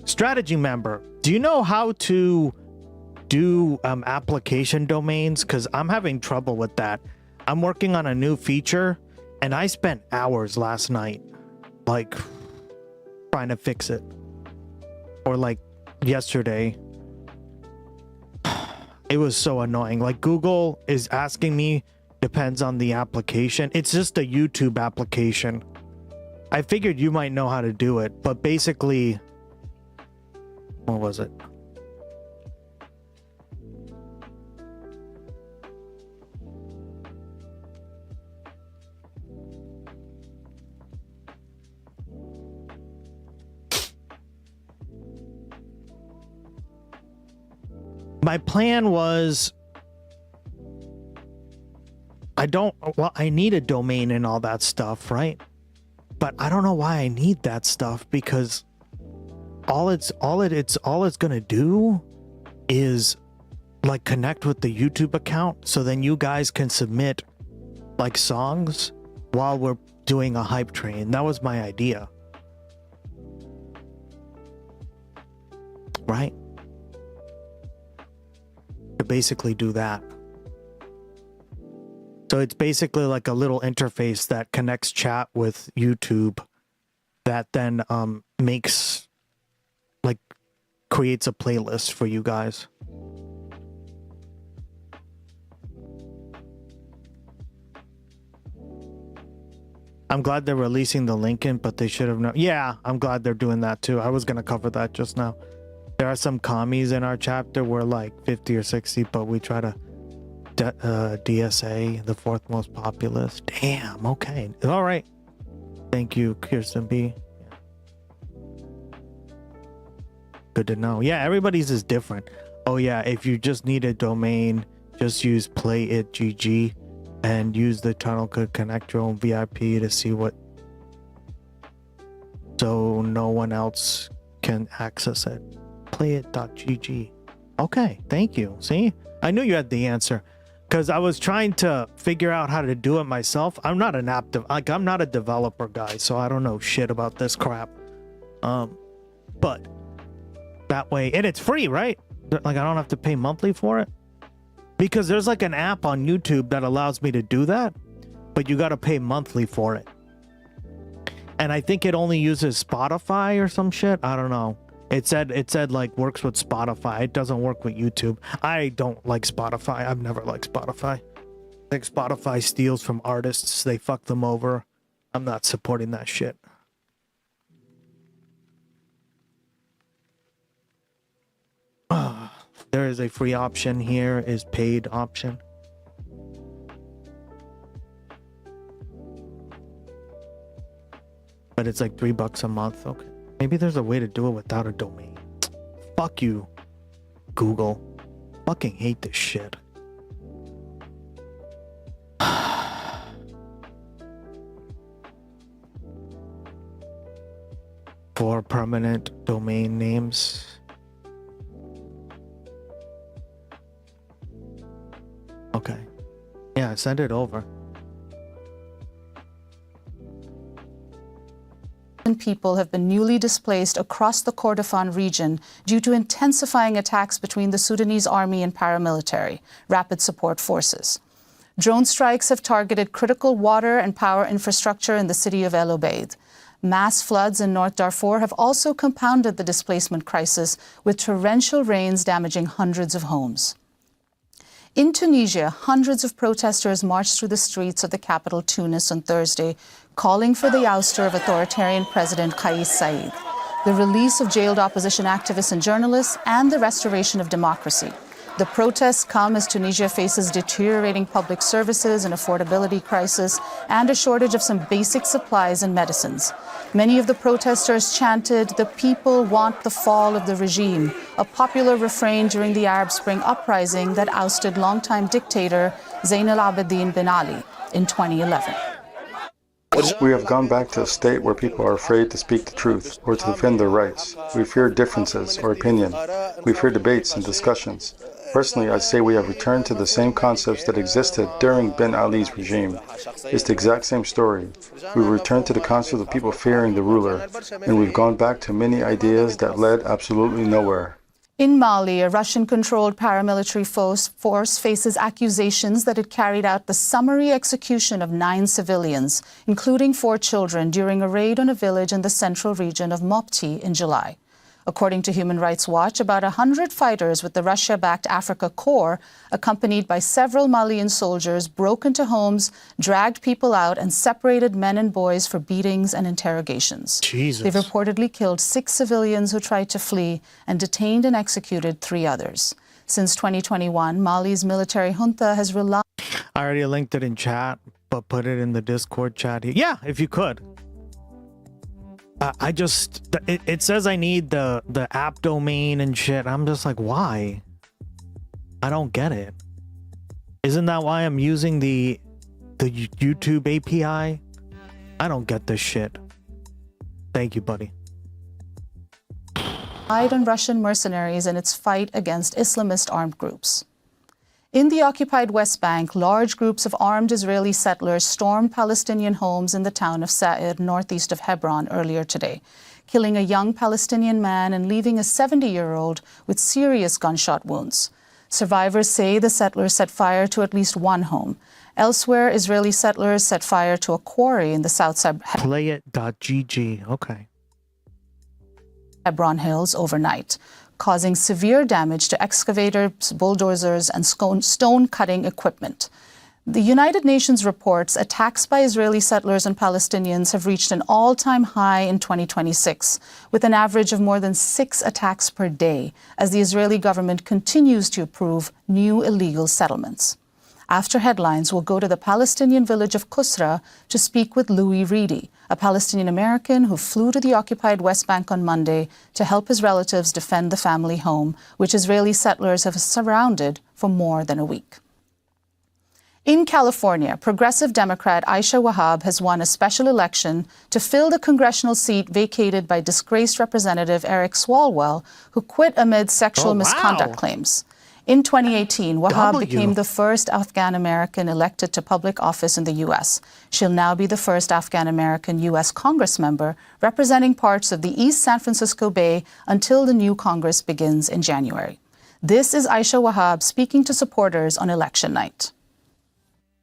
Strategy member, do you know how to do application domains? Because I'm having trouble with that. I'm working on a new feature, and I spent hours last night, like, trying to fix it. Or like yesterday. It was so annoying. Like, Google is asking me, depends on the application. It's just a YouTube application. I figured you might know how to do it, but basically, what was it? My plan was I need a domain and all that stuff, right? But I don't know why I need that stuff, because all it's gonna do is like connect with the YouTube account, so then you guys can submit like songs while we're doing a hype train. That was my idea. Right? To basically do that. So it's basically like a little interface that connects chat with YouTube that then creates a playlist for you guys. I'm glad they're releasing the Lincoln, but they should have known. Yeah, I'm glad they're doing that too. I was going to cover that just now. There are some commies in our chapter. We're like 50 or 60, but we try to DSA, the fourth most populous. Damn, okay. All right. Thank you, Kirsten B. Good to know. Yeah, everybody's is different. Oh yeah, if you just need a domain, just use playitgg and use the tunnel code, connect your own VIP to see what, so no one else can access it. Playit.gg. Okay, thank you. See, I knew you had the answer, because I was trying to figure out how to do it myself. I'm not an I'm not a developer guy, so I don't know shit about this crap. But that way, and it's free, right? Like, I don't have to pay monthly for it, because there's like an app on YouTube that allows me to do that, but you got to pay monthly for it. And I think it only uses Spotify or some shit. I don't know. It said like works with Spotify. It doesn't work with YouTube. I don't like Spotify. I've never liked Spotify. I think Spotify steals from artists. They fuck them over. I'm not supporting that shit. There is a free option here, is paid option. But it's like $3 a month. Okay. Maybe there's a way to do it without a domain. Fuck you, Google. Fucking hate this shit. For permanent domain names. Okay. Yeah, send it over. People have been newly displaced across the Kordofan region due to intensifying attacks between the Sudanese army and paramilitary, rapid support forces. Drone strikes have targeted critical water and power infrastructure in the city of El Obeid. Mass floods in North Darfur have also compounded the displacement crisis, with torrential rains damaging hundreds of homes. In Tunisia, hundreds of protesters marched through the streets of the capital, Tunis, on Thursday, calling for the ouster of authoritarian President Kais Saied, the release of jailed opposition activists and journalists, and the restoration of democracy. The protests come as Tunisia faces deteriorating public services, an affordability crisis, and a shortage of some basic supplies and medicines. Many of the protesters chanted, "The people want the fall of the regime," a popular refrain during the Arab Spring uprising that ousted longtime dictator Zain al-Abidine Ben Ali in 2011. We have gone back to a state where people are afraid to speak the truth or to defend their rights. We fear differences or opinion. We fear debates and discussions. Personally, I'd say we have returned to the same concepts that existed during Ben Ali's regime. It's the exact same story. We've returned to the concept of people fearing the ruler, and we've gone back to many ideas that led absolutely nowhere. In Mali, a Russian-controlled paramilitary force faces accusations that it carried out the summary execution of 9 civilians, including 4 children, during a raid on a village in the central region of Mopti in July. According to Human Rights Watch, about 100 fighters with the Russia-backed Africa Corps, accompanied by several Malian soldiers, broke into homes, dragged people out, and separated men and boys for beatings and interrogations. Jesus. They've reportedly killed 6 civilians who tried to flee and detained and executed 3 others. Since 2021, Mali's military junta has relied... I already linked it in chat, but put it in the Discord chat here. Yeah, if you could. It says I need the app domain and shit. I'm just like, why? I don't get it. Isn't that why I'm using the YouTube API? I don't get this shit. Thank you, buddy. ...on Russian mercenaries in its fight against Islamist armed groups. In the occupied West Bank, large groups of armed Israeli settlers stormed Palestinian homes in the town of Sa'ir, northeast of Hebron, earlier today, killing a young Palestinian man and leaving a 70-year-old with serious gunshot wounds. Survivors say the settlers set fire to at least 1 home. Elsewhere, Israeli settlers set fire to a quarry in the south side. Playit.gg, okay. Hebron Hills overnight, causing severe damage to excavators, bulldozers, and stone-cutting equipment. The United Nations reports attacks by Israeli settlers and Palestinians have reached an all-time high in 2026, with an average of more than 6 attacks per day, as the Israeli government continues to approve new illegal settlements. After headlines, we'll go to the Palestinian village of Kusra to speak with Louis Reedy, a Palestinian American who flew to the occupied West Bank on Monday to help his relatives defend the family home, which Israeli settlers have surrounded for more than a week. In California, progressive Democrat Aisha Wahab has won a special election to fill the congressional seat vacated by disgraced Representative Eric Swalwell, who quit amid sexual misconduct claims. In 2018, Wahab became the first Afghan-American elected to public office in the U.S. She'll now be the first Afghan-American U.S. Congress member representing parts of the East San Francisco Bay until the new Congress begins in January. This is Aisha Wahab speaking to supporters on election night.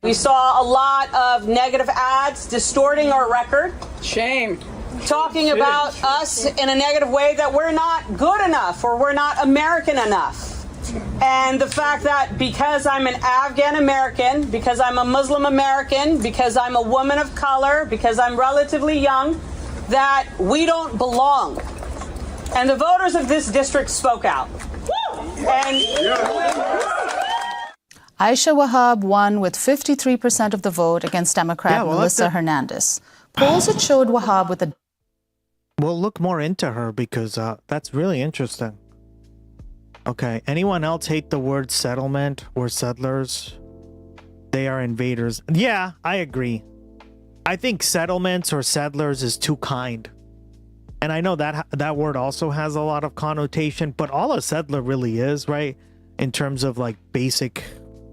We saw a lot of negative ads distorting our record. Shame. talking about us in a negative way, that we're not good enough or we're not American enough. And the fact that because I'm an Afghan American, because I'm a Muslim American, because I'm a woman of color, because I'm relatively young, that we don't belong. And the voters of this district spoke out. And Aisha Wahab won with 53% of the vote against Democrat Melissa Hernandez. Polls had showed Wahab with a... We'll look more into her because that's really interesting. Okay, anyone else hate the word settlement or settlers? They are invaders. Yeah, I agree. I think settlements or settlers is too kind. And I know that that word also has a lot of connotation, but all a settler really is, right? In terms of like basic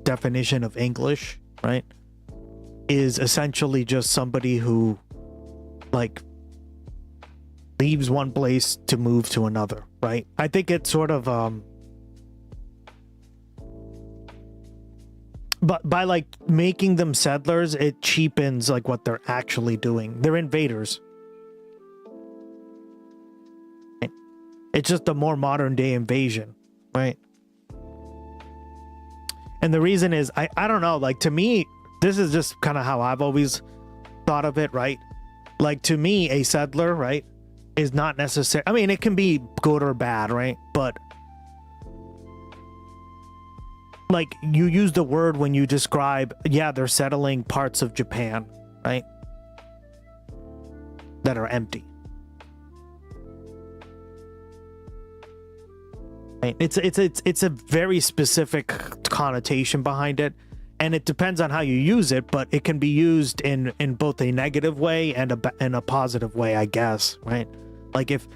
definition of English, right? Is essentially just somebody who like leaves one place to move to another, right? I think it's sort of but by like making them settlers, it cheapens like what they're actually doing. They're invaders. Right? It's just a more modern day invasion, right? And the reason is, I don't know, like to me, this is just kind of how I've always thought of it, right? Like to me, a settler, right, is not necessary. I mean, it can be good or bad, right? But like you use the word when you describe, yeah, they're settling parts of Japan, right? That are empty. Right? It's a very specific connotation behind it, and it depends on how you use it, but it can be used in both a negative way and a positive way, I guess, right? Like if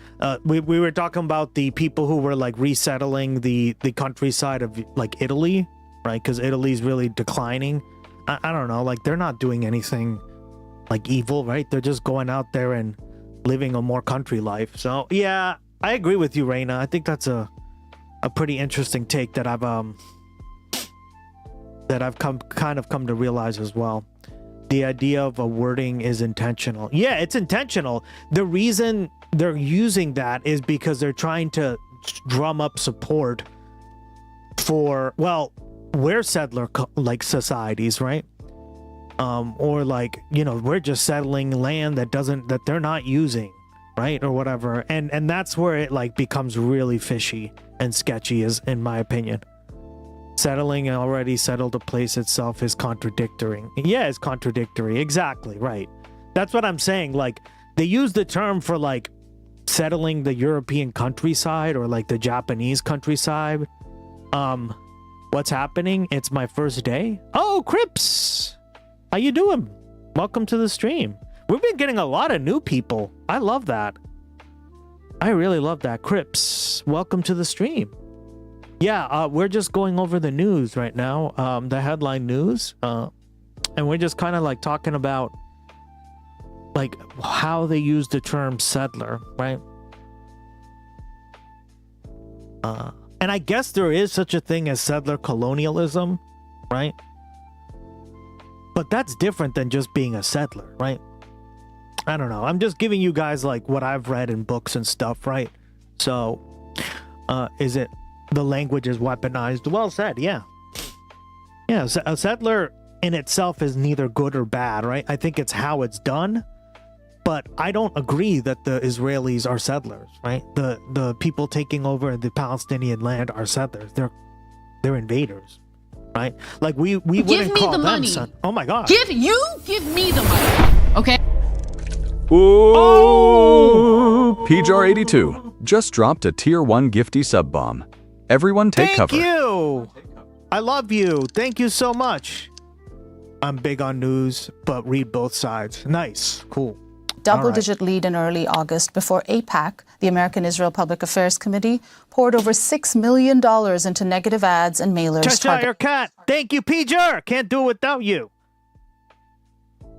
we were talking about the people who were like resettling the countryside of like Italy, right? Because Italy's really declining. I don't know, like they're not doing anything like evil, right? They're just going out there and living a more country life. So yeah, I agree with you, Reina. I think that's a pretty interesting take that I've come to realize as well. The idea of a wording is intentional. Yeah, it's intentional. The reason they're using that is because they're trying to drum up support for, well, we're settler like societies, right? Or like, you know, we're just settling land that they're not using, right? Or whatever. And that's where it like becomes really fishy and sketchy, is in my opinion. Settling an already settled a place itself is contradictory. Yeah, it's contradictory. Exactly, right. That's what I'm saying. Like, they use the term for, like, settling the European countryside or, like, the Japanese countryside. What's happening? It's my first day. Oh, Crips! How you doing? Welcome to the stream. We've been getting a lot of new people. I love that. I really love that. Crips, welcome to the stream. Yeah, we're just going over the news right now, the headline news, and we're just kind of like talking about like how they use the term settler, right? And I guess there is such a thing as settler colonialism, right? But that's different than just being a settler, right? I don't know. I'm just giving you guys like what I've read in books and stuff, right? So, is it... The language is weaponized. Well said, yeah. Yeah, a settler in itself is neither good or bad, right? I think it's how it's done, but I don't agree that the Israelis are settlers, right? The people taking over the Palestinian land are settlers. They're invaders, right? Like we wouldn't call them money. Oh my God. Give me the money, okay? Ooh, PJR82 just dropped a tier 1 gifty sub bomb. Everyone take cover. Thank you. I love you. Thank you so much. I'm big on news, but read both sides. Nice. Cool. Double-digit lead in early August before AIPAC, the American Israel Public Affairs Committee, poured over $6 million into negative ads and mailers. Cheshire Cat. Thank you, PJR. Can't do it without you.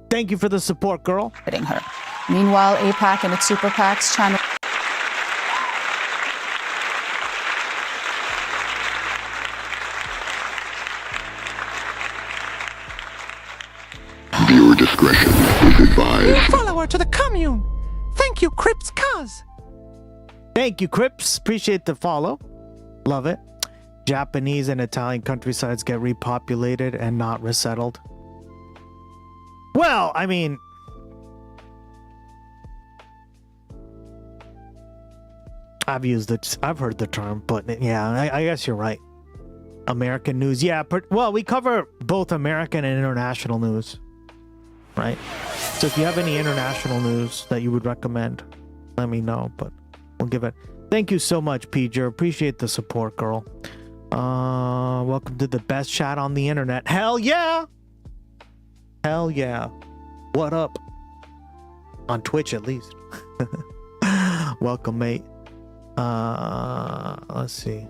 Thank you for the support, girl. Hitting her. Meanwhile, AIPAC and its super PACs channel. Viewer discretion is advised. New follower to the commune. Thank Thank you, Crips Cuz. Thank you, Crips. Appreciate the follow. Love it. Japanese and Italian countrysides get repopulated and not resettled. Well, I mean, I've heard the term, but yeah, I guess you're right. American news. Yeah, well, we cover both American and international news, right? So if you have any international news that you would recommend, let me know, but we'll give it. Thank you so much, Peter. Appreciate the support, girl. Welcome to the best chat on the internet. Hell yeah! Hell yeah. What up? On Twitch, at least. Welcome, mate. Let's see.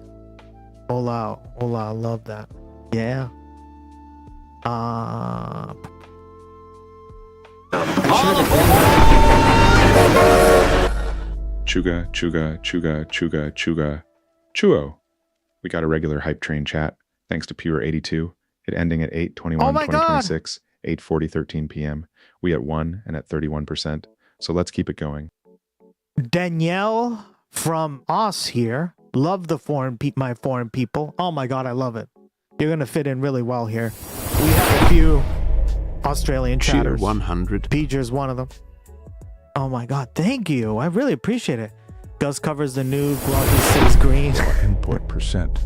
Hola, hola, love that. Yeah. Chuga, chuga, chuga, chuga, chuga, chuo. We got a regular hype train chat, thanks to Pure82. It ending at 8/21/2026, 8:40:13 p.m. We at 1 and at 31%. So let's keep it going. Danielle from Oz here. Love the my foreign people. Oh my god, I love it. You're gonna fit in really well here. We have a few Australian chatters. 100. Peter's one of them. Oh my god, thank you. I really appreciate it. Gus covers the new Gloggy stays green. Input percent.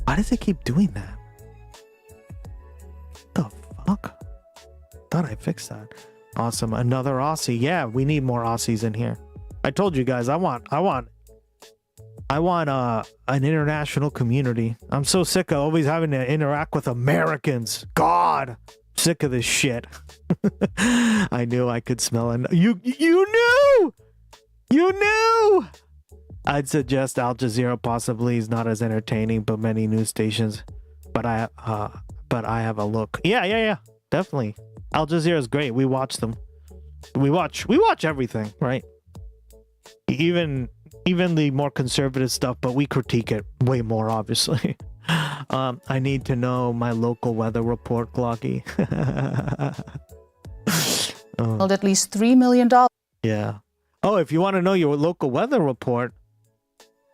Why does it keep doing that? The fuck? Thought I fixed that. Awesome. Another Aussie. Yeah, we need more Aussies in here. I told you guys, I want an international community. I'm so sick of always having to interact with Americans. God, sick of this shit. I knew I could smell it. You knew. I'd suggest Al Jazeera possibly is not as entertaining, but many news stations. But I have a look. Yeah, definitely. Al Jazeera is great. We watch them. We watch everything, right? Even the more conservative stuff, but we critique it way more, obviously. I need to know my local weather report, Gloggy. At least $3 million. Yeah. Oh, if you want to know your local weather report,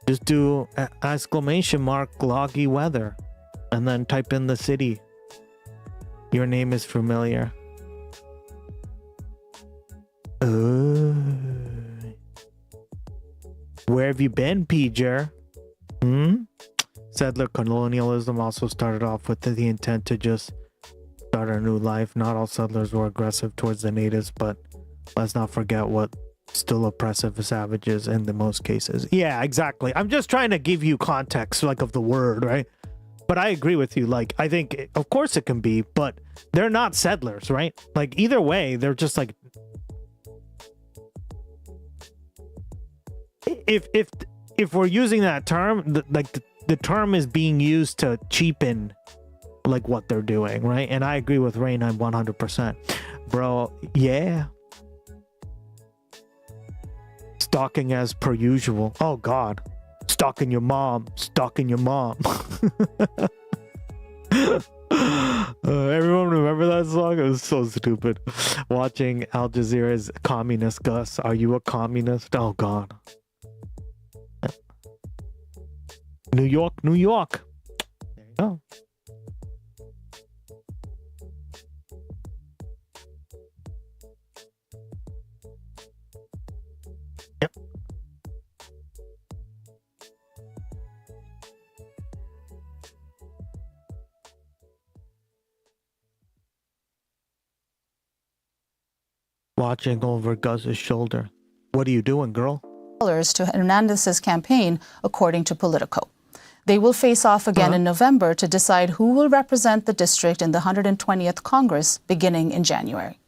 just do !Gloggy weather and then type in the city. Your name is familiar. Where have you been, Peter? Settler colonialism also started off with the intent to just start a new life. Not all settlers were aggressive towards the natives, but let's not forget what still oppressive savages in the most cases. Yeah, exactly. I'm just trying to give you context, like, of the word, right? But I agree with you. Like, I think, of course it can be, but they're not settlers, right? Like, either way, they're just like... If we're using that term, the term is being used to cheapen, like, what they're doing, right? And I agree with Rain 100%. Bro, yeah. Stalking as per usual. Oh, God. Stalking your mom. Everyone remember that song? It was so stupid. Watching Al Jazeera's Communist Gus. Are you a communist? Oh, God. New York. There you go. Yep. Watching over Gus's shoulder. What are you doing, girl? To Hernandez's campaign, according to Politico. They will face off again in November to decide who will represent the district in the 120th Congress beginning in January.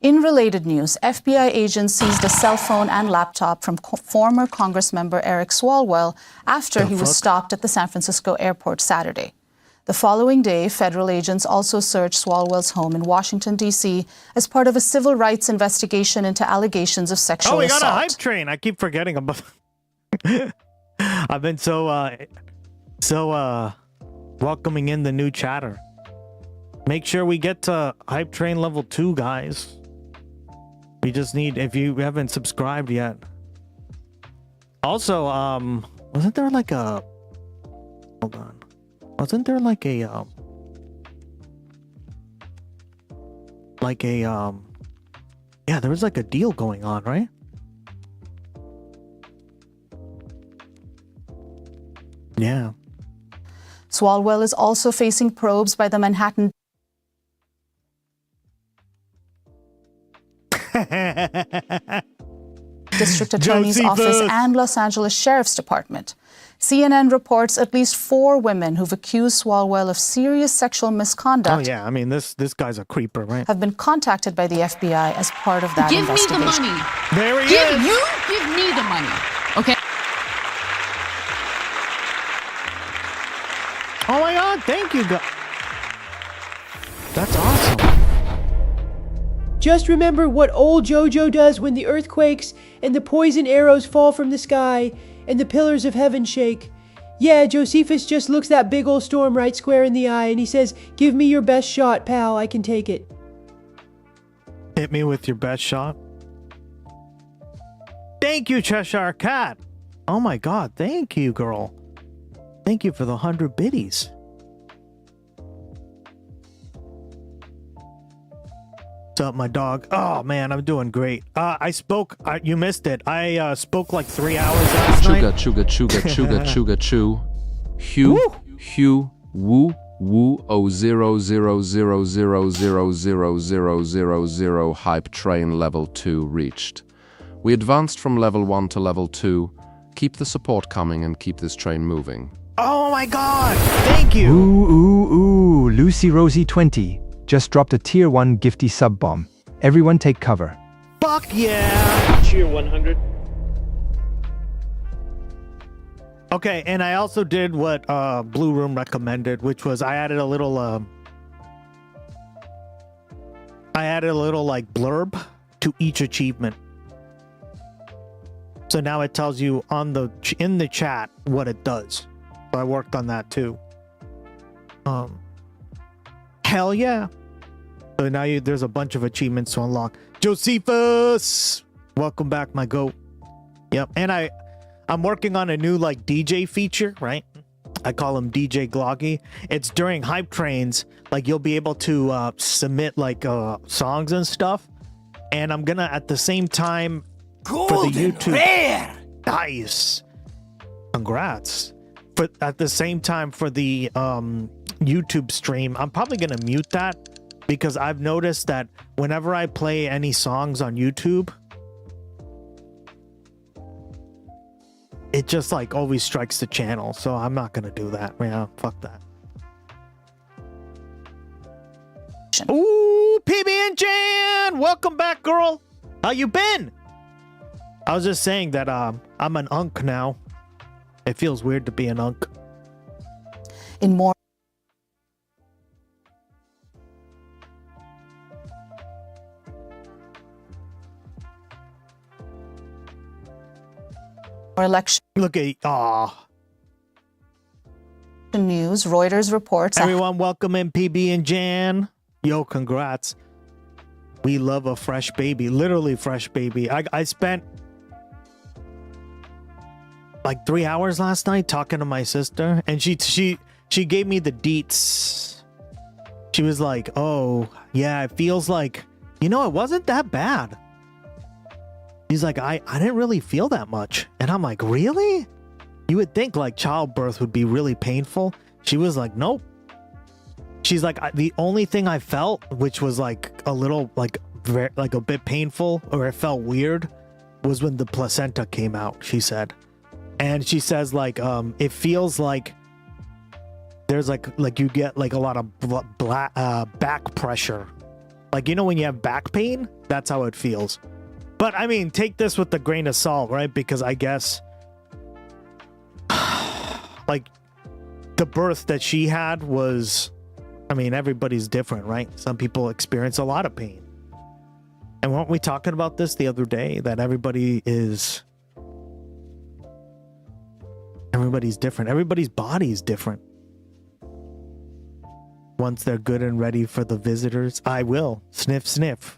In related news, FBI agents seized a cell phone and laptop from former Congress member Eric Swalwell after he was stopped at the San Francisco airport Saturday. The following day, federal agents also searched Swalwell's home in Washington, D.C. as part of a civil rights investigation into allegations of sexual assault. Oh, we got a hype train. I keep forgetting about I've been so welcoming in the new chatter. Make sure we get to hype train level 2, guys. We just need, if you haven't subscribed yet. Also, wasn't there like a, hold on. Wasn't there like a, yeah, there was like a deal going on, right? Yeah. Swalwell is also facing probes by the Manhattan District Attorney's Office and Los Angeles Sheriff's Department. CNN reports at least 4 women who've accused Swalwell of serious sexual misconduct. Oh yeah, I mean this guy's a creeper, right? Have been contacted by the FBI as part of that Give me the investigation. money. There he Give is. you give me the money. Okay. Oh my God! Thank you, That's awesome. Just remember what old Jojo does when the earth quakes and the poison arrows fall from the sky and the pillars of heaven shake. Yeah, Josephus just looks that big old storm right square in the eye and he says, "Give me your best shot, pal. I can take it." Hit me with your best shot. Thank you, Cheshire Cat. Oh my God! Thank you, girl. Thank you for the 100 biddies. What's up, my dog? Oh man, I'm doing great. I spoke. You missed it. I spoke like 3 hours last night. Chuga chew. Hugh woo woo 00000000000 hype train level 2 reached. We advanced from level 1 to level 2. Keep the support coming and keep this train moving. Oh my God! Thank you. Ooh, Lucy Rosie 20 just dropped a tier 1 gifty sub bomb. Everyone take cover. Fuck yeah! Cheer 100. Okay, and I also did what Blue Room recommended, which was I added a little like blurb to each achievement. So now it tells you in the chat what it does. So I worked on that too. Hell yeah. So now there's a bunch of achievements to unlock. Josephus! Welcome back, my goat. Yep, and I'm working on a new like DJ feature, right? I call him DJ Gloggy. It's during hype trains, like you'll be able to submit like songs and stuff. And I'm gonna at the same time for the YouTube. Rare. Nice. Congrats. But at the same time for the YouTube stream, I'm probably gonna mute that because I've noticed that whenever I play any songs on YouTube, it just like always strikes the channel. So I'm not gonna do that. Yeah, fuck that. Ooh, PB and Jan, welcome back, girl. How you been? I was just saying that I'm an unk now. It feels weird to be an unk. In more election. Look at news. Reuters reports. Everyone, welcome in PB and Jan. Yo, congrats. We love a fresh baby, literally fresh baby. I spent like 3 hours last night talking to my sister, and she gave me the deets. She was like, "Oh yeah, it feels like, it wasn't that bad." He's like, I didn't really feel that much. And I'm like, really? You would think like childbirth would be really painful. She was like, nope. She's like, the only thing I felt, which was like a little like a bit painful, or it felt weird, was when the placenta came out, she said. And she says like, it feels like there's like you get like a lot of back pressure. Like, when you have back pain, that's how it feels. But I mean, take this with a grain of salt, right? Because I guess like the birth that she had was, everybody's different, right? Some people experience a lot of pain. And weren't we talking about this the other day? That everybody's different. Everybody's body is different. Once they're good and ready for the visitors, I will. Sniff, sniff.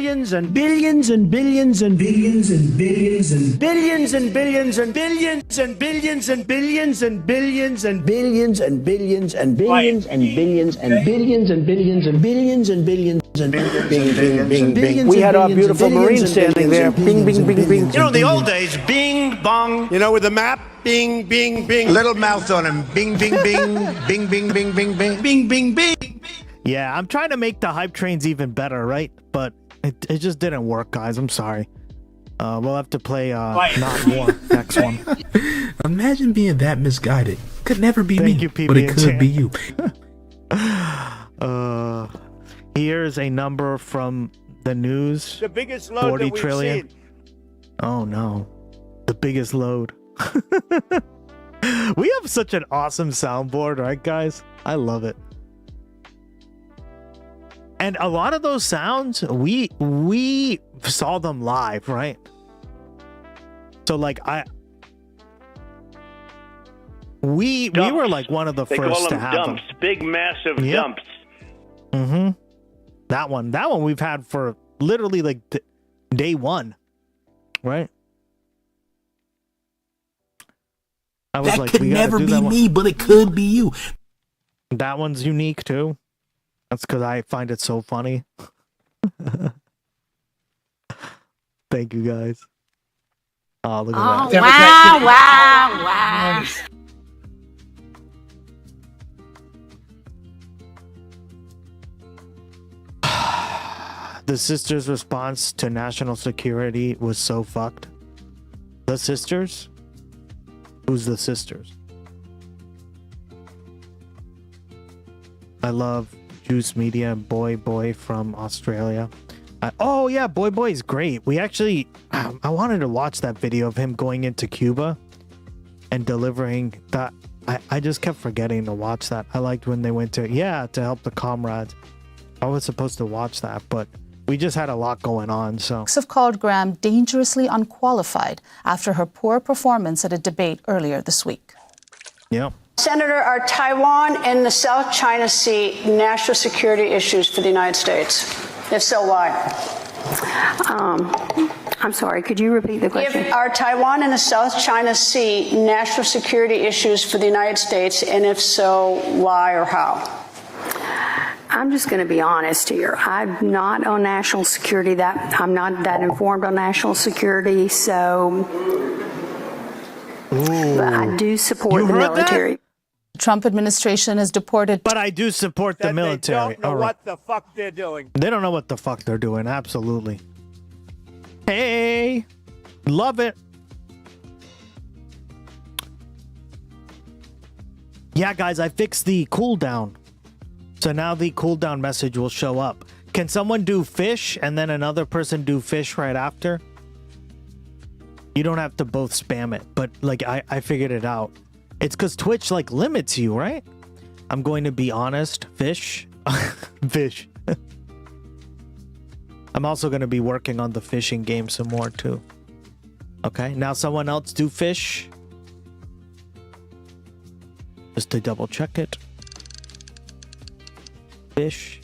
billions and billions and billions and billions and billions and billions and billions and billions and billions and billions and billions and billions and billions and billions and billions and billions and billions and billions and billions and bing, bing, bing. We had our beautiful Marine standing there. Bing, bing, bing, bing. You know, in the old days, bing, bong. You know, with the map, bing, bing, bing. Little mouth on him. Bing, bing, bing. Bing, bing, bing, bing, bing. Bing, bing, bing. Yeah, I'm trying to make the hype trains even better, right? But it just didn't work, guys. I'm sorry. We'll have to play not more next one. Imagine being that misguided. Could never be me, you, but it could be you. Here's a number from the news. The biggest load 40 that we've trillion. seen. Oh no. The biggest load. We have such an awesome soundboard, right, guys? I love it. And a lot of those sounds, we saw them live, right? So like we were like one of the first to have dumps. them. Big, massive dumps. Mm-hmm. That one we've had for literally like day one, right? I was That like, could we gotta never do be that me, but it could be you. That one's unique too. That's because I find it so funny. Thank you guys. Oh, look at that. Wow. The sisters' response to national security was so fucked. The sisters? Who's the sisters? I love Juice Media and Boy from Australia. Oh yeah, Boy is great. We actually, I wanted to watch that video of him going into Cuba and delivering that. I just kept forgetting to watch that. I liked when they went to help the comrades. I was supposed to watch that, but we just had a lot going on, so. Have called Graham dangerously unqualified after her poor performance at a debate earlier this week. Yep. Senator, are Taiwan and the South China Sea national security issues for the United States? If so, why? I'm sorry, could you repeat the question? Are Taiwan and the South China Sea national security issues for the United States, and if so, why or how? I'm just going to be honest here. I'm not on national security. I'm not that informed on national security, so. But I do support the military. Trump administration has deported. But I do support the military. They don't know what the fuck they're doing. They don't know what the fuck they're doing. Absolutely. Hey, love it. Yeah, guys, I fixed the cooldown. So now the cooldown message will show up. Can someone do fish and then another person do fish right after? You don't have to both spam it, but like I figured it out. It's because Twitch like limits you, right? I'm going to be honest. Fish. Fish. I'm also going to be working on the fishing game some more too. Okay, now someone else do fish. Just to double check it. Fish.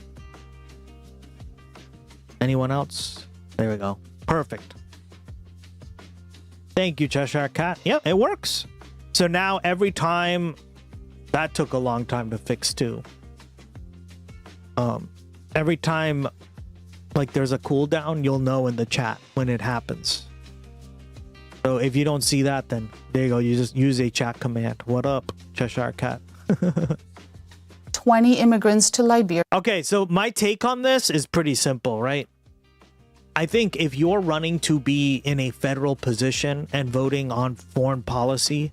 Anyone else? There we go. Perfect. Thank you, Cheshire Cat. Yep, it works. So now every time, that took a long time to fix too. Every time like there's a cooldown, you'll know in the chat when it happens. So if you don't see that, then there you go. You just use a chat command. What up, Cheshire Cat? 20 immigrants to Liberia. Okay, so my take on this is pretty simple, right? I think if you're running to be in a federal position and voting on foreign policy,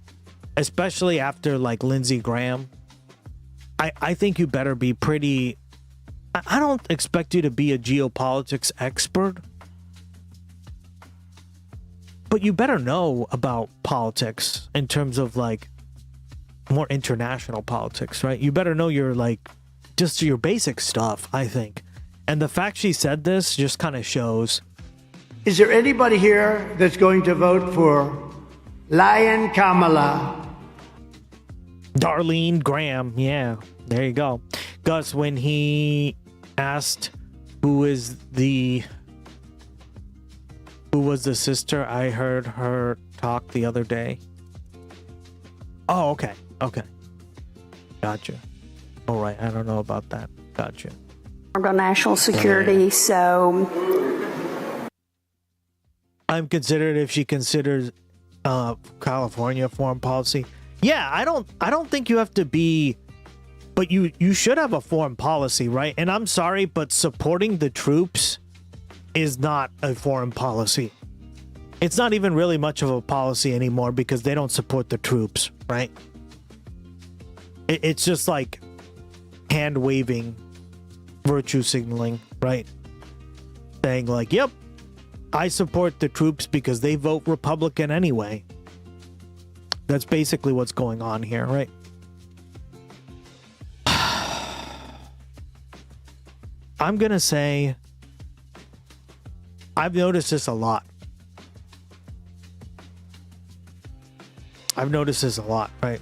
especially after like Lindsey Graham, I think you better be pretty... I don't expect you to be a geopolitics expert, but you better know about politics in terms of like more international politics, right? You better know your like just your basic stuff, I think. And the fact she said this just kind of shows. Is there anybody here that's going to vote for Lion Kamala? Darlene Graham, yeah, there you go. Gus, when he asked who is the Who was the sister? I heard her talk the other day. Oh, okay. Okay. Gotcha. All right. I don't know about that. Gotcha. On national security, so I'm considered if she considers California foreign policy. Yeah, I don't think you have to be, but you should have a foreign policy, right? And I'm sorry, but supporting the troops is not a foreign policy. It's not even really much of a policy anymore because they don't support the troops, right? It's just like hand waving, virtue signaling, right? Saying like, yep, I support the troops because they vote Republican anyway. That's basically what's going on here, right? I'm gonna say I've noticed this a lot. Right?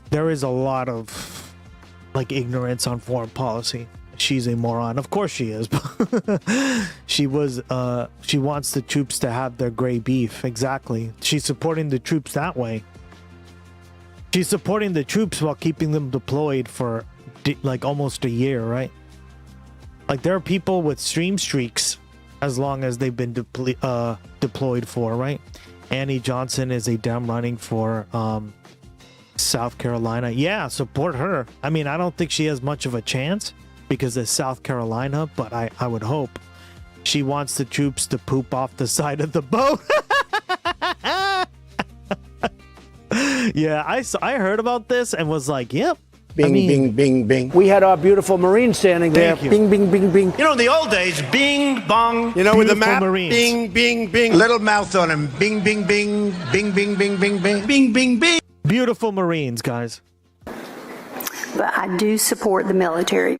There is a lot of like ignorance on foreign policy. She's a moron. Of course she is. She wants the troops to have their gray beef. Exactly. She's supporting the troops that way. She's supporting the troops while keeping them deployed for like almost a year, right? Like there are people with stream streaks as long as they've been deployed for, right? Annie Johnson is a Dem running for South Carolina. Yeah, support her. I mean, I don't think she has much of a chance because it's South Carolina, but I would hope. She wants the troops to poop off the side of the boat. Yeah, I heard about this and was like, yep. Bing, bing, bing, bing. We had our beautiful Marine standing there. Bing, bing, bing, bing. You know, in the old days, bing, bong. You know, with the map, Marines. bing, bing, bing. Little mouth on him. Bing, bing, bing. Bing, bing, bing, bing, bing. Bing, bing, bing. Beautiful Marines, guys. but I do support the military.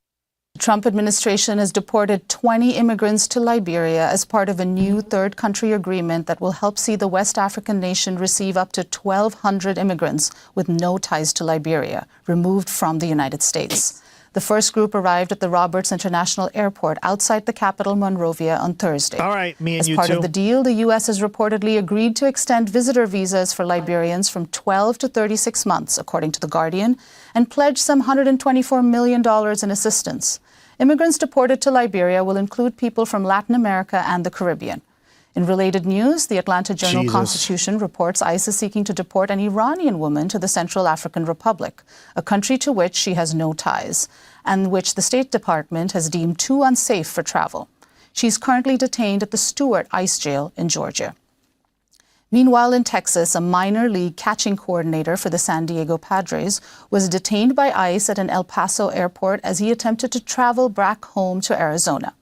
The Trump administration has deported 20 immigrants to Liberia as part of a new third country agreement that will help see the West African nation receive up to 1,200 immigrants with no ties to Liberia, removed from the United States. The first group arrived at the Roberts International Airport outside the capital, Monrovia, on Thursday. All right, me and As you part too. of the deal, the U.S. has reportedly agreed to extend visitor visas for Liberians from 12 to 36 months, according to The Guardian, and pledged some $124 million in assistance. Immigrants deported to Liberia will include people from Latin America and the Caribbean. In related news, the Atlanta Journal-Constitution reports ICE is seeking to deport an Iranian woman to the Central African Republic, a country to which she has no ties, and which the State Department has deemed too unsafe for travel. She's currently detained at the Stewart ICE jail in Georgia. Meanwhile, in Texas, a minor league catching coordinator for the San Diego Padres was detained by ICE at an El Paso airport as he attempted to travel back home to Arizona.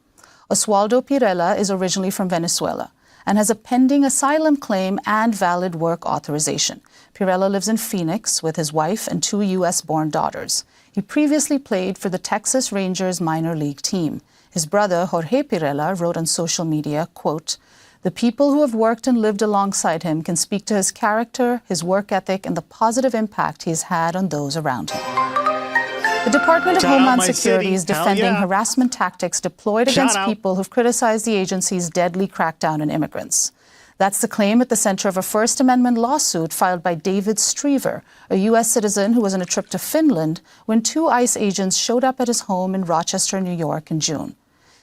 Oswaldo Pirela is originally from Venezuela and has a pending asylum claim and valid work authorization. Pirela lives in Phoenix with his wife and 2 U.S.-born daughters. He previously played for the Texas Rangers minor league team. His brother, Jorge Pirela, wrote on social media, quote, "The people who have worked and lived alongside him can speak to his character, his work ethic, and the positive impact he's had on those around him." The Department of Homeland Security is defending harassment tactics deployed against people who've criticized the agency's deadly crackdown on immigrants. That's the claim at the center of a First Amendment lawsuit filed by David Strever, a U.S. citizen who was on a trip to Finland when 2 ICE agents showed up at his home in Rochester, New York in June.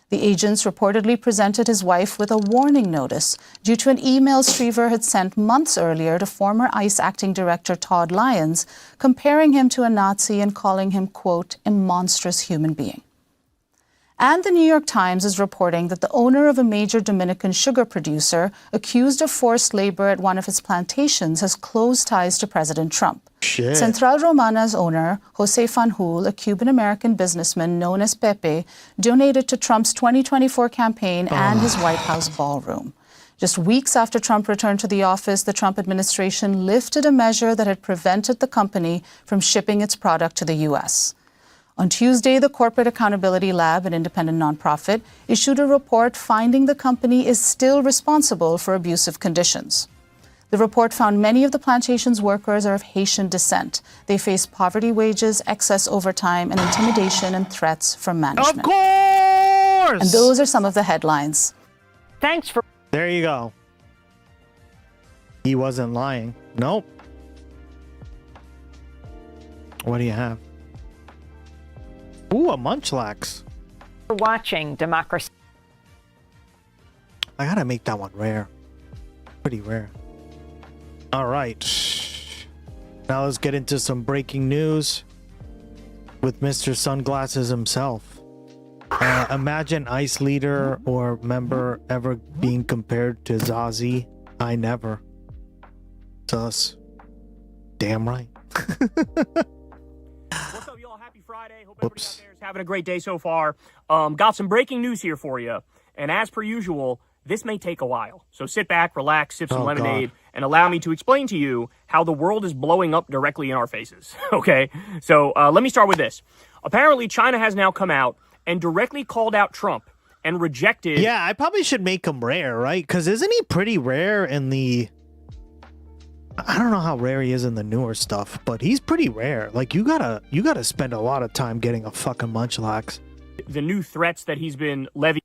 The agents reportedly presented his wife with a warning notice due to an email Strever had sent months earlier to former ICE acting director Todd Lyons, comparing him to a Nazi and calling him, quote, a monstrous human being. And the New York Times is reporting that the owner of a major Dominican sugar producer accused of forced labor at one of his plantations has close ties to President Trump. Shit. Central Romana's owner, Jose Fanjul, a Cuban-American businessman known as Pepe, donated to Trump's 2024 campaign and his White House ballroom. Just weeks after Trump returned to the office, the Trump administration lifted a measure that had prevented the company from shipping its product to the U.S. On Tuesday, the Corporate Accountability Lab, an independent nonprofit, issued a report finding the company is still responsible for abusive conditions. The report found many of the plantation's workers are of Haitian descent. They face poverty wages, excess overtime, and intimidation and threats from management. Of course. And those are some of the headlines. Thanks for... There you go. He wasn't lying. Nope. What do you have? Ooh, a Munchlax. watching Democracy. I gotta make that one rare. Pretty rare. All right. Now let's get into some breaking news with Mr. Sunglasses himself. Imagine Ice Leader or member ever being compared to Zazie. I never. Sus. Damn right. What's up, y'all? Happy Friday. Hope everybody out there is having a great day so far. Got some breaking news here for you. And as per usual, this may take a while. So sit back, relax, sip some lemonade, and allow me to explain to you how the world is blowing up directly in our faces. Okay? So let me start with this. Apparently, China has now come out and directly called out Trump and rejected... Yeah, I probably should make him rare, right? Because isn't he pretty rare in the... I don't know how rare he is in the newer stuff, but he's pretty rare. Like, you gotta spend a lot of time getting a fucking Munchlax. The new threats that he's been levying.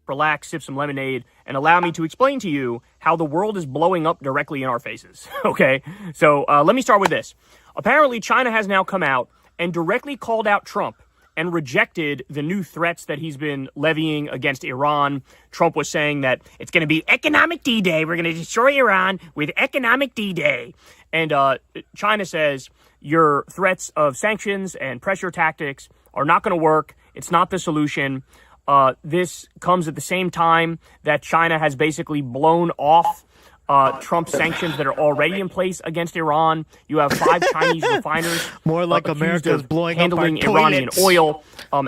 Relax, sip some lemonade, and allow me to explain to you how the world is blowing up directly in our faces. Okay? So let me start with this. Apparently, China has now come out and directly called out Trump and rejected the new threats that he's been levying against Iran. Trump was saying that it's going to be economic D-Day. We're going to destroy Iran with economic D-Day. And China says your threats of sanctions and pressure tactics are not going to work. It's not the solution. This comes at the same time that China has basically blown off Trump sanctions that are already in place against Iran. You have 5 Chinese refiners more like America's blowing handling up our Iranian toilets. oil.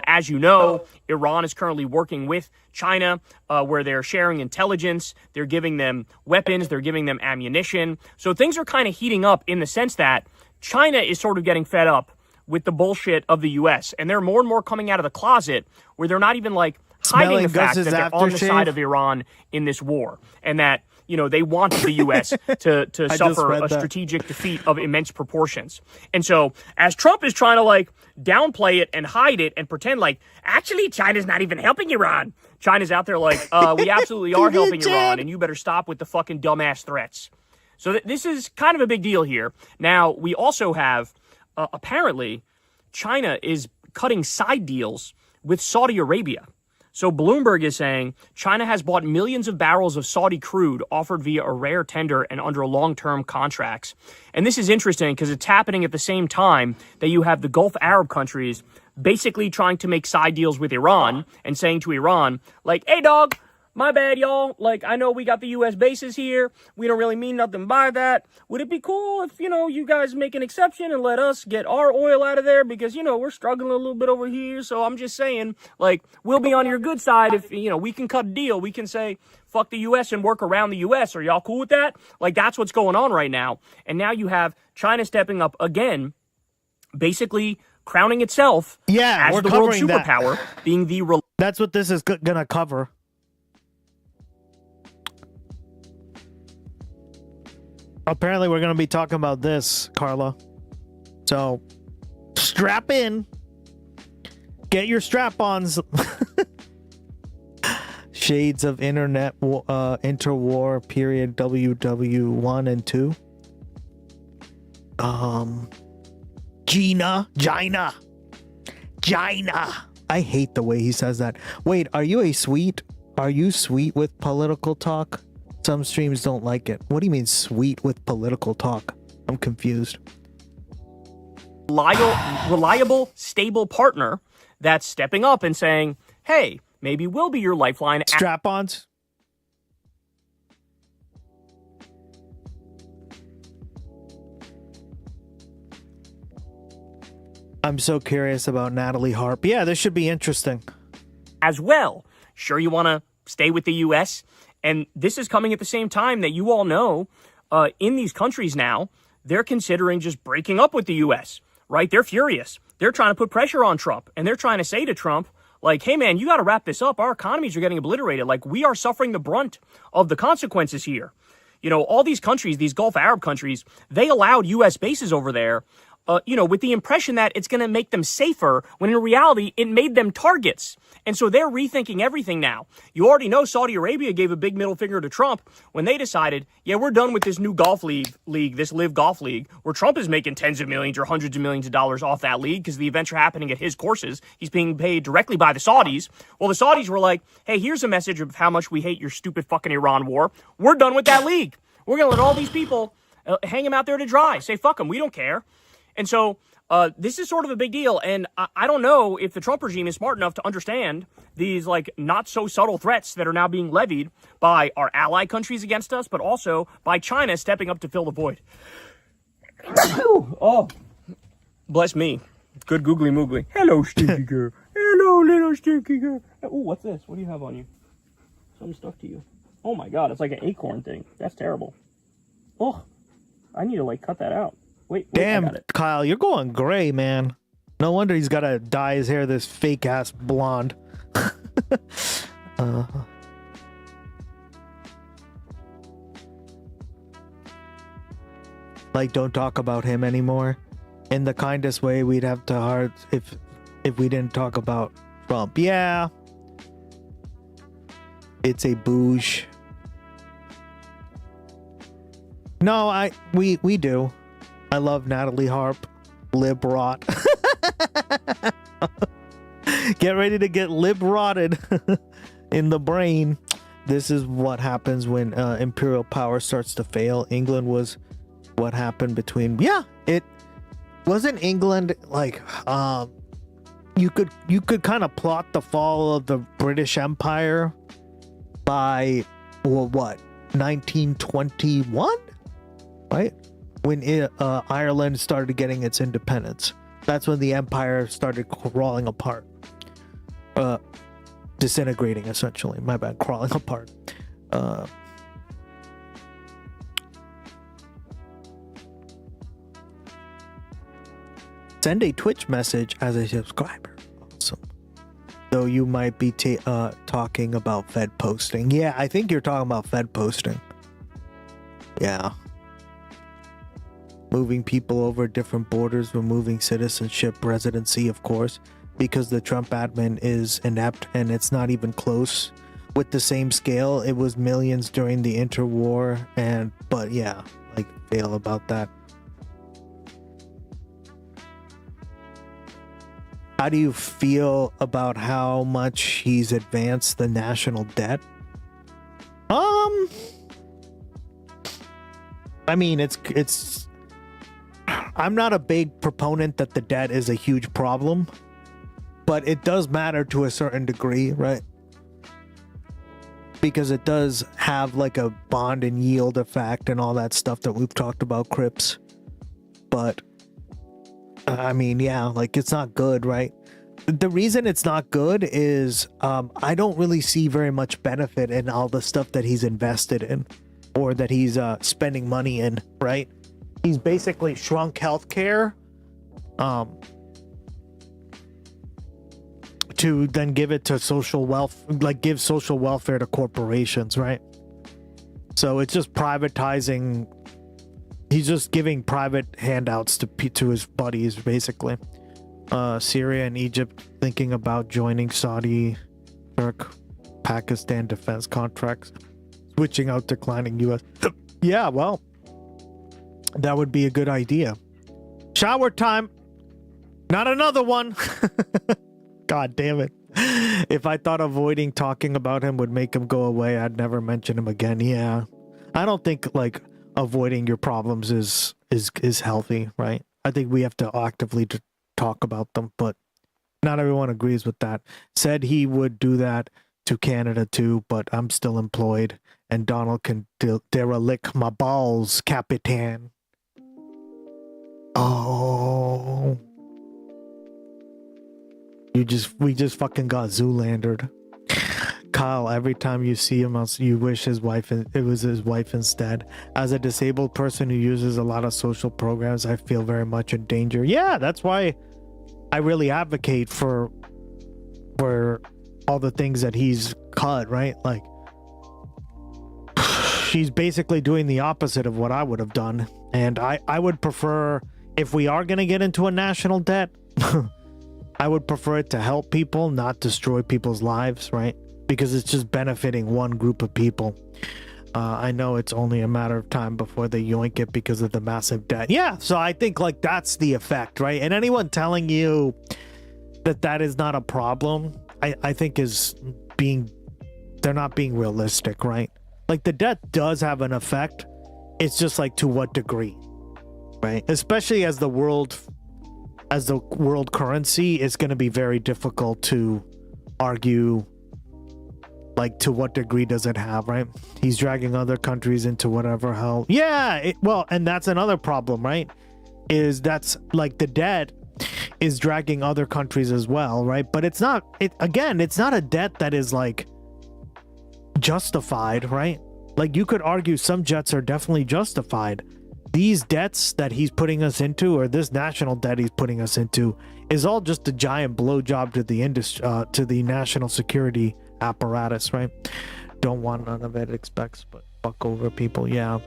As you know, Iran is currently working with China, where they're sharing intelligence. They're giving them weapons. They're giving them ammunition. So things are kind of heating up in the sense that China is sort of getting fed up with the bullshit of the U.S. And they're more and more coming out of the closet where they're not even like hiding the fact that they're on the side of Iran in this war, and that, you know, they want the U.S. to suffer a strategic defeat of immense proportions. And so as Trump is trying to like downplay it and hide it and pretend like, actually, China's not even helping Iran. China's out there like, we absolutely are helping Iran, and you better stop with the fucking dumbass threats. So this is kind of a big deal here. Now, we also have, apparently, China is cutting side deals with Saudi Arabia. So Bloomberg is saying China has bought millions of barrels of Saudi crude offered via a rare tender and under long-term contracts. And this is interesting because it's happening at the same time that you have the Gulf Arab countries basically trying to make side deals with Iran and saying to Iran, like, hey, dog, my bad, y'all. Like, I know we got the U.S. bases here. We don't really mean nothing by that. Would it be cool if, you know, you guys make an exception and let us get our oil out of there? Because, you know, we're struggling a little bit over here. So I'm just saying, like, we'll be on your good side if, you know, we can cut a deal. We can say, fuck the U.S. and work around the U.S. Are y'all cool with that? Like, that's what's going on right now. And now you have China stepping up again, basically crowning itself as the world superpower, being the... That's what this is gonna cover. Apparently, we're going to be talking about this, Carla. So, strap in. Get your strap-ons. Shades of Internet Interwar period WW1 and 2. Gina. I hate the way he says that. Wait, are you sweet with political talk? Some streams don't like it. What do you mean sweet with political talk? I'm confused. Reliable, stable partner that's stepping up and saying, hey, maybe we'll be your lifeline. Strap-ons? I'm so curious about Natalie Harp. Yeah, this should be interesting. As well. Sure you want to stay with the U.S.? And this is coming at the same time that you all know in these countries now, they're considering just breaking up with the U.S., right? They're furious. They're trying to put pressure on Trump. And they're trying to say to Trump, like, hey, man, you got to wrap this up. Our economies are getting obliterated. Like, we are suffering the brunt of the consequences here. You know, all these countries, these Gulf Arab countries, they allowed U.S. bases over there with the impression that it's going to make them safer, when in reality, it made them targets. And so they're rethinking everything now. You already know Saudi Arabia gave a big middle finger to Trump when they decided, yeah, we're done with this new golf league, this Live Golf League, where Trump is making tens of millions or hundreds of millions of dollars off that league because the events are happening at his courses. He's being paid directly by the Saudis. Well, the Saudis were like, hey, here's a message of how much we hate your stupid fucking Iran war. We're done with that league. We're going to let all these people hang them out there to dry. Say, fuck them. We don't care. And so this is sort of a big deal, and I don't know if the Trump regime is smart enough to understand these, like, not-so-subtle threats that are now being levied by our ally countries against us, but also by China stepping up to fill the void. Oh, bless me. Good googly moogly. Hello, stinky girl. Hello, little stinky girl. Oh, what's this? What do you have on you? Something stuck to you. Oh, my God, it's like an acorn thing. That's terrible. Oh, I need to, like, cut that out. Wait, damn, Kyle, you're going gray, man. No wonder he's got to dye his hair this fake ass blonde. Like, don't talk about him anymore. In the kindest way, we'd have to hard if we didn't talk about Trump. Yeah, it's a bouge. No, we do. I love Natalie Harp, lib rot. Get ready to get lib rotted in the brain. This is what happens when imperial power starts to fail. England was what happened between. Yeah, it wasn't England like you could kind of plot the fall of the British Empire by what 1921, right? When Ireland started getting its independence. That's when the empire started crawling apart. Disintegrating, essentially. My bad, crawling apart. Send a Twitch message as a subscriber. Awesome. Though you might be talking about Fed posting. Yeah, I think you're talking about Fed posting. Yeah. Moving people over different borders, removing citizenship, residency, of course, because the Trump admin is inept and it's not even close with the same scale. It was millions during the interwar, but yeah, like, fail about that. How do you feel about how much he's advanced the national debt? I mean, it's I'm not a big proponent that the debt is a huge problem, but it does matter to a certain degree, right? Because it does have like a bond and yield effect and all that stuff that we've talked about, Crips. But I mean, yeah, like, it's not good, right? The reason it's not good is I don't really see very much benefit in all the stuff that he's invested in or that he's spending money in, right? He's basically shrunk healthcare to then give it to social wealth, like give social welfare to corporations, right? So it's just privatizing. He's just giving private handouts to his buddies, basically. Syria and Egypt thinking about joining Saudi, Turk, Pakistan defense contracts, switching out declining U.S. Yeah, well, that would be a good idea. Shower time. Not another one. God damn it. If I thought avoiding talking about him would make him go away, I'd never mention him again. Yeah. I don't think, like, avoiding your problems is healthy, right? I think we have to actively talk about them, but not everyone agrees with that. Said he would do that to Canada too, but I'm still employed, and Donald can derelict my balls, Capitan. Oh, we just fucking got Zoolandered. Kyle, every time you see him, you wish it was his wife instead. As a disabled person who uses a lot of social programs, I feel very much in danger. Yeah, that's why I really advocate for all the things that he's cut, right? Like, she's basically doing the opposite of what I would have done. And I would prefer if we are going to get into a national debt, I would prefer it to help people, not destroy people's lives, right? Because it's just benefiting one group of people. I know it's only a matter of time before they yoink it because of the massive debt. Yeah, so I think like that's the effect, right? And anyone telling you that that is not a problem, I think they're not being realistic, right? Like the debt does have an effect. It's just like to what degree, right? Especially as the world currency, it's going to be very difficult to argue like to what degree does it have, right? He's dragging other countries into whatever hell. Yeah, well, and that's another problem, right? Is that's like the debt is dragging other countries as well, right? But it's not a debt that is like justified, right? Like you could argue some debts are definitely justified. These debts that he's putting us into, or this national debt he's putting us into, is all just a giant blowjob to the industry, to the national security apparatus, right? Don't want none of it, expects, but fuck over people. Yeah,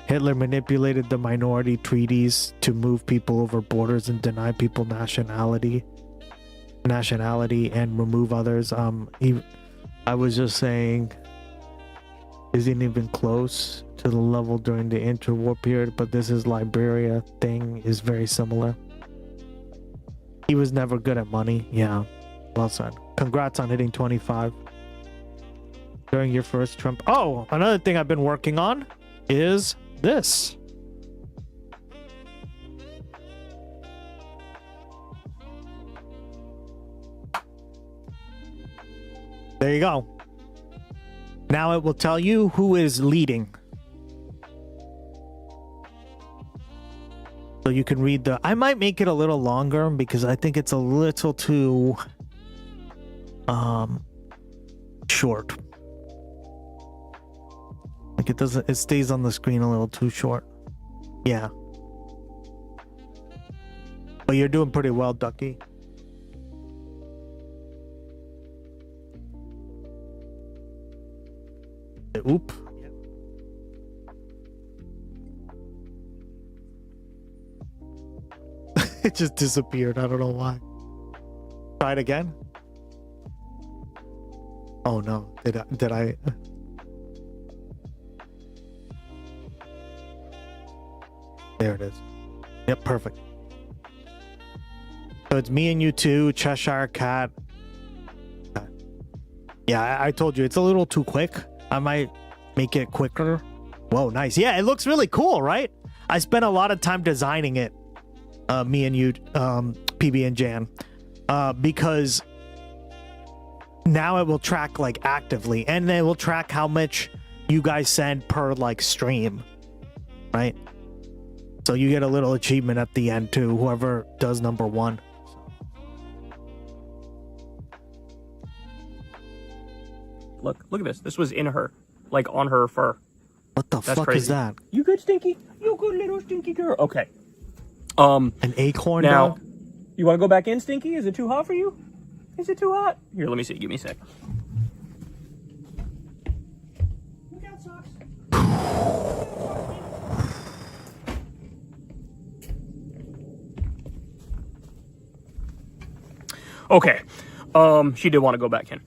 Hitler manipulated the minority treaties to move people over borders and deny people nationality and remove others. I was just saying, isn't even close to the level during the interwar period, but this is Liberia thing is very similar. He was never good at money. Yeah, well said. Congrats on hitting 25 during your first Trump. Oh, another thing I've been working on is this. There you go. Now it will tell you who is leading. So you can read I might make it a little longer because I think it's a little too short. Like it stays on the screen a little too short. Yeah. But you're doing pretty well, Ducky. Oop. It just disappeared. I don't know why. Try it again. Oh no. Did I? There it is. Yep, perfect. So it's me and you two, Cheshire Cat. Yeah, I told you it's a little too quick. I might make it quicker. Whoa, nice. Yeah, it looks really cool, right? I spent a lot of time designing it. Me and you, PB and Jan, because now it will track like actively, and then it will track how much you guys send per like stream, right? So you get a little achievement at the end too, whoever does number one. Look at this. This was in her, like on her fur. What the fuck is that? You good, Stinky? You good little Stinky girl. Okay. An acorn now, dog? You want to go back in, Stinky? Is it too hot for you? Is it too hot? Here, let me see. Give me a sec. Look out, socks. Okay. She did want to go back in.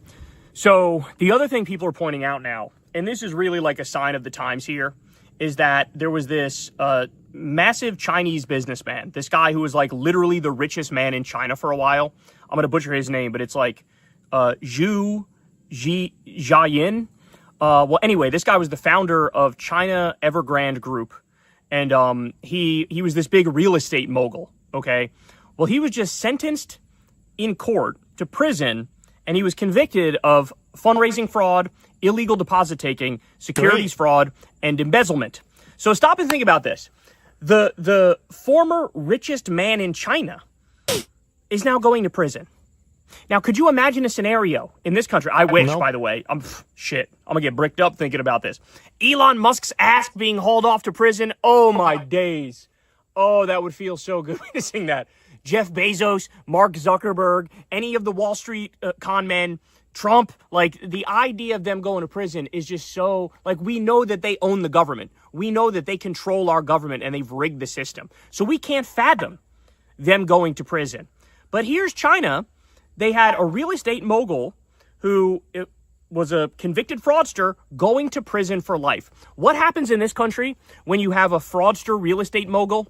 So the other thing people are pointing out now, and this is really like a sign of the times here, is that there was this massive Chinese businessman, this guy who was like literally the richest man in China for a while. I'm going to butcher his name, but it's like Zhu Jiayin. Well, anyway, this guy was the founder of China Evergrande Group, and he was this big real estate mogul, okay? Well, he was just sentenced in court to prison, and he was convicted of fundraising fraud, illegal deposit taking, securities fraud, and embezzlement. So stop and think about this. The former richest man in China is now going to prison. Now, could you imagine a scenario in this country? I wish, by the way. I'm gonna get bricked up thinking about this. Elon Musk's ass being hauled off to prison. Oh my days. Oh, that would feel so good witnessing that. Jeff Bezos, Mark Zuckerberg, any of the Wall Street con men, Trump, like the idea of them going to prison is just so, like, we know that they own the government. We know that they control our government and they've rigged the system. So we can't fathom them going to prison. But here's China. They had a real estate mogul who was a convicted fraudster going to prison for life. What happens in this country when you have a fraudster real estate mogul?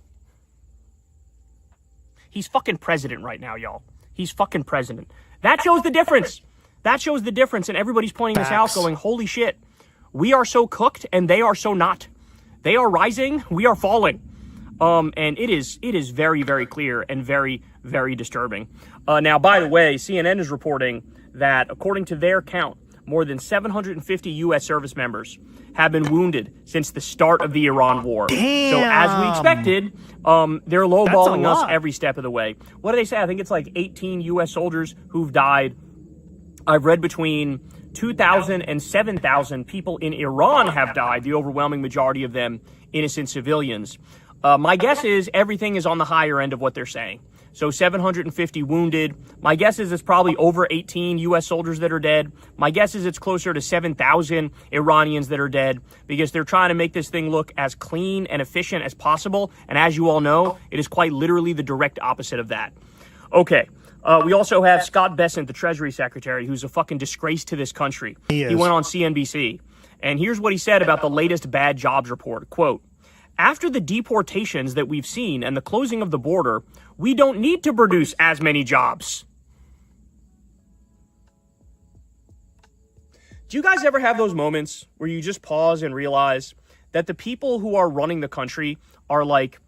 He's fucking president right now, y'all. He's fucking president. That shows the difference. That shows the difference, and everybody's pointing this out going, holy shit, we are so cooked and they are so not. They are rising, we are falling. And it is very, very clear and very, very disturbing. Now, by the way, CNN is reporting that according to their count, more than 750 U.S. service members have been wounded since the start of the Iran war. Damn. So as we expected, they're lowballing us every step of the way. What do they say? I think it's like 18 U.S. soldiers who've died. I've read between 2,000 and 7,000 people in Iran have died, the overwhelming majority of them innocent civilians. My guess is everything is on the higher end of what they're saying. So 750 wounded. My guess is it's probably over 18 U.S. soldiers that are dead. My guess is it's closer to 7,000 Iranians that are dead because they're trying to make this thing look as clean and efficient as possible. And as you all know, it is quite literally the direct opposite of that. Okay. We also have Scott Bessent, the Treasury Secretary, who's a fucking disgrace to this country. He went on CNBC. And here's what he said about the latest bad jobs report. Quote, after the deportations that we've seen and the closing of the border, we don't need to produce as many jobs. Do you guys ever have those moments where you just pause and realize that the people who are running the country are like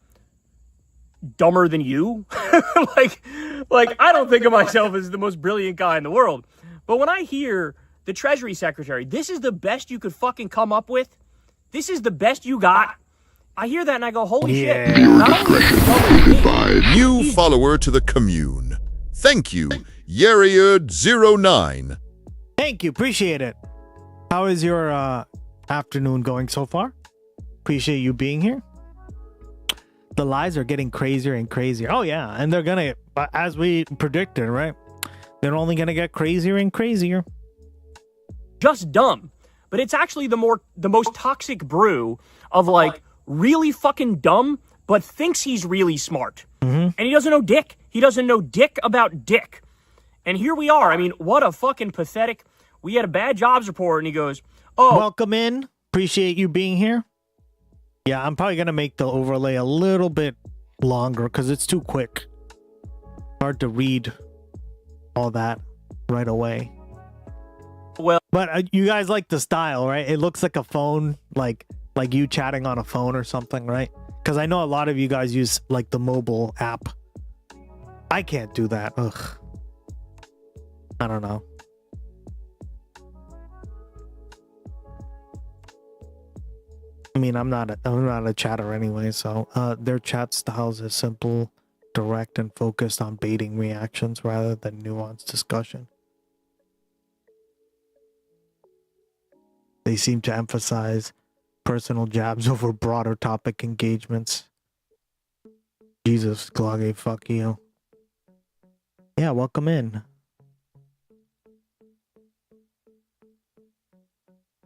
dumber than you? like I don't think of myself as the most brilliant guy in the world. But when I hear the Treasury Secretary, this is the best you could fucking come up with. This is the best you got. I hear that and I go, holy shit. New follower to the commune. Thank you, Yeriard09. Thank you. Appreciate it. How is your afternoon going so far? Appreciate you being here. The lies are getting crazier and crazier. Oh, yeah. And they're going to, as we predicted, right? They're only going to get crazier and crazier. Just dumb. But it's actually the most toxic brew of like, really fucking dumb, but thinks he's really smart. And he doesn't know dick. He doesn't know dick about dick. And here we are. I mean, what a fucking pathetic... We had a bad jobs report, and he goes, oh... Welcome in. Appreciate you being here. Yeah, I'm probably going to make the overlay a little bit longer, because it's too quick. Hard to read all that right away. Well... But you guys like the style, right? It looks like a phone, like you chatting on a phone or something, right? Because I know a lot of you guys use like the mobile app. I can't do that. Ugh. I don't know. I mean, I'm not a chatter anyway, so their chat styles is simple, direct, and focused on baiting reactions rather than nuanced discussion. They seem to emphasize personal jabs over broader topic engagements. Jesus, Gloggy, fuck you. Yeah, welcome in.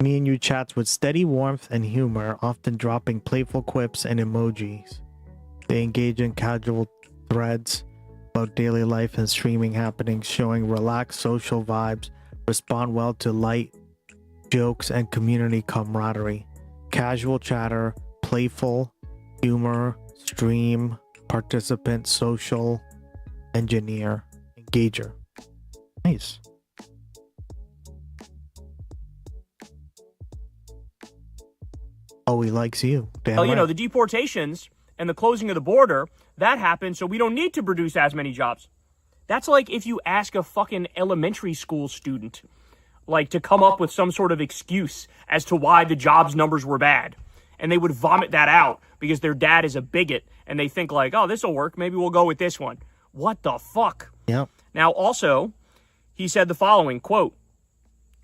Me and you chats with steady warmth and humor, often dropping playful quips and emojis. They engage in casual threads about daily life and streaming happenings, showing relaxed social vibes, respond well to light jokes and community camaraderie. Casual chatter, playful, humor, stream, participant, social, engineer, engager. Nice. Oh, he likes you. Damn well, right. you know, the deportations and the closing of the border, that happened, so we don't need to produce as many jobs. That's like if you ask a fucking elementary school student, like, to come up with some sort of excuse as to why the jobs numbers were bad. And they would vomit that out because their dad is a bigot and they think like, oh, this will work. Maybe we'll go with this one. What the fuck? Yep. Now, also, he said the following, quote,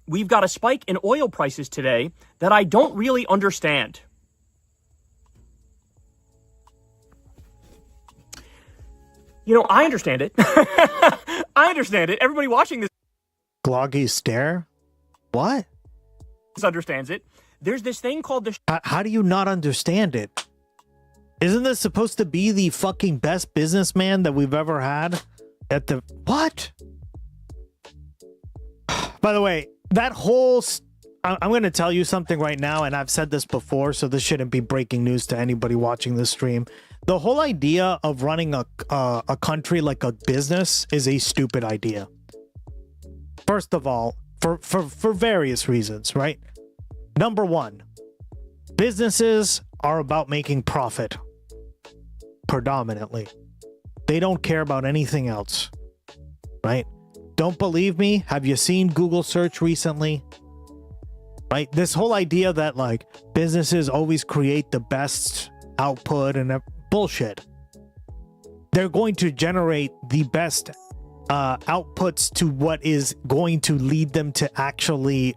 we've got a spike in oil prices today that I don't really understand. You know, I understand it. I understand it. Everybody watching this Gloggy stare? What? understands it. there's this thing called the... How do you not understand it? Isn't this supposed to be the fucking best businessman that we've ever had? At the... What? By the way, that whole... I'm going to tell you something right now, and I've said this before, so this shouldn't be breaking news to anybody watching this stream. The whole idea of running a country like a business is a stupid idea. First of all, for various reasons, right? Number one, businesses are about making profit. Predominantly. They don't care about anything else. Right? Don't believe me? Have you seen Google search recently? Right? This whole idea that like businesses always create the best output and bullshit. They're going to generate the best outputs to what is going to lead them to actually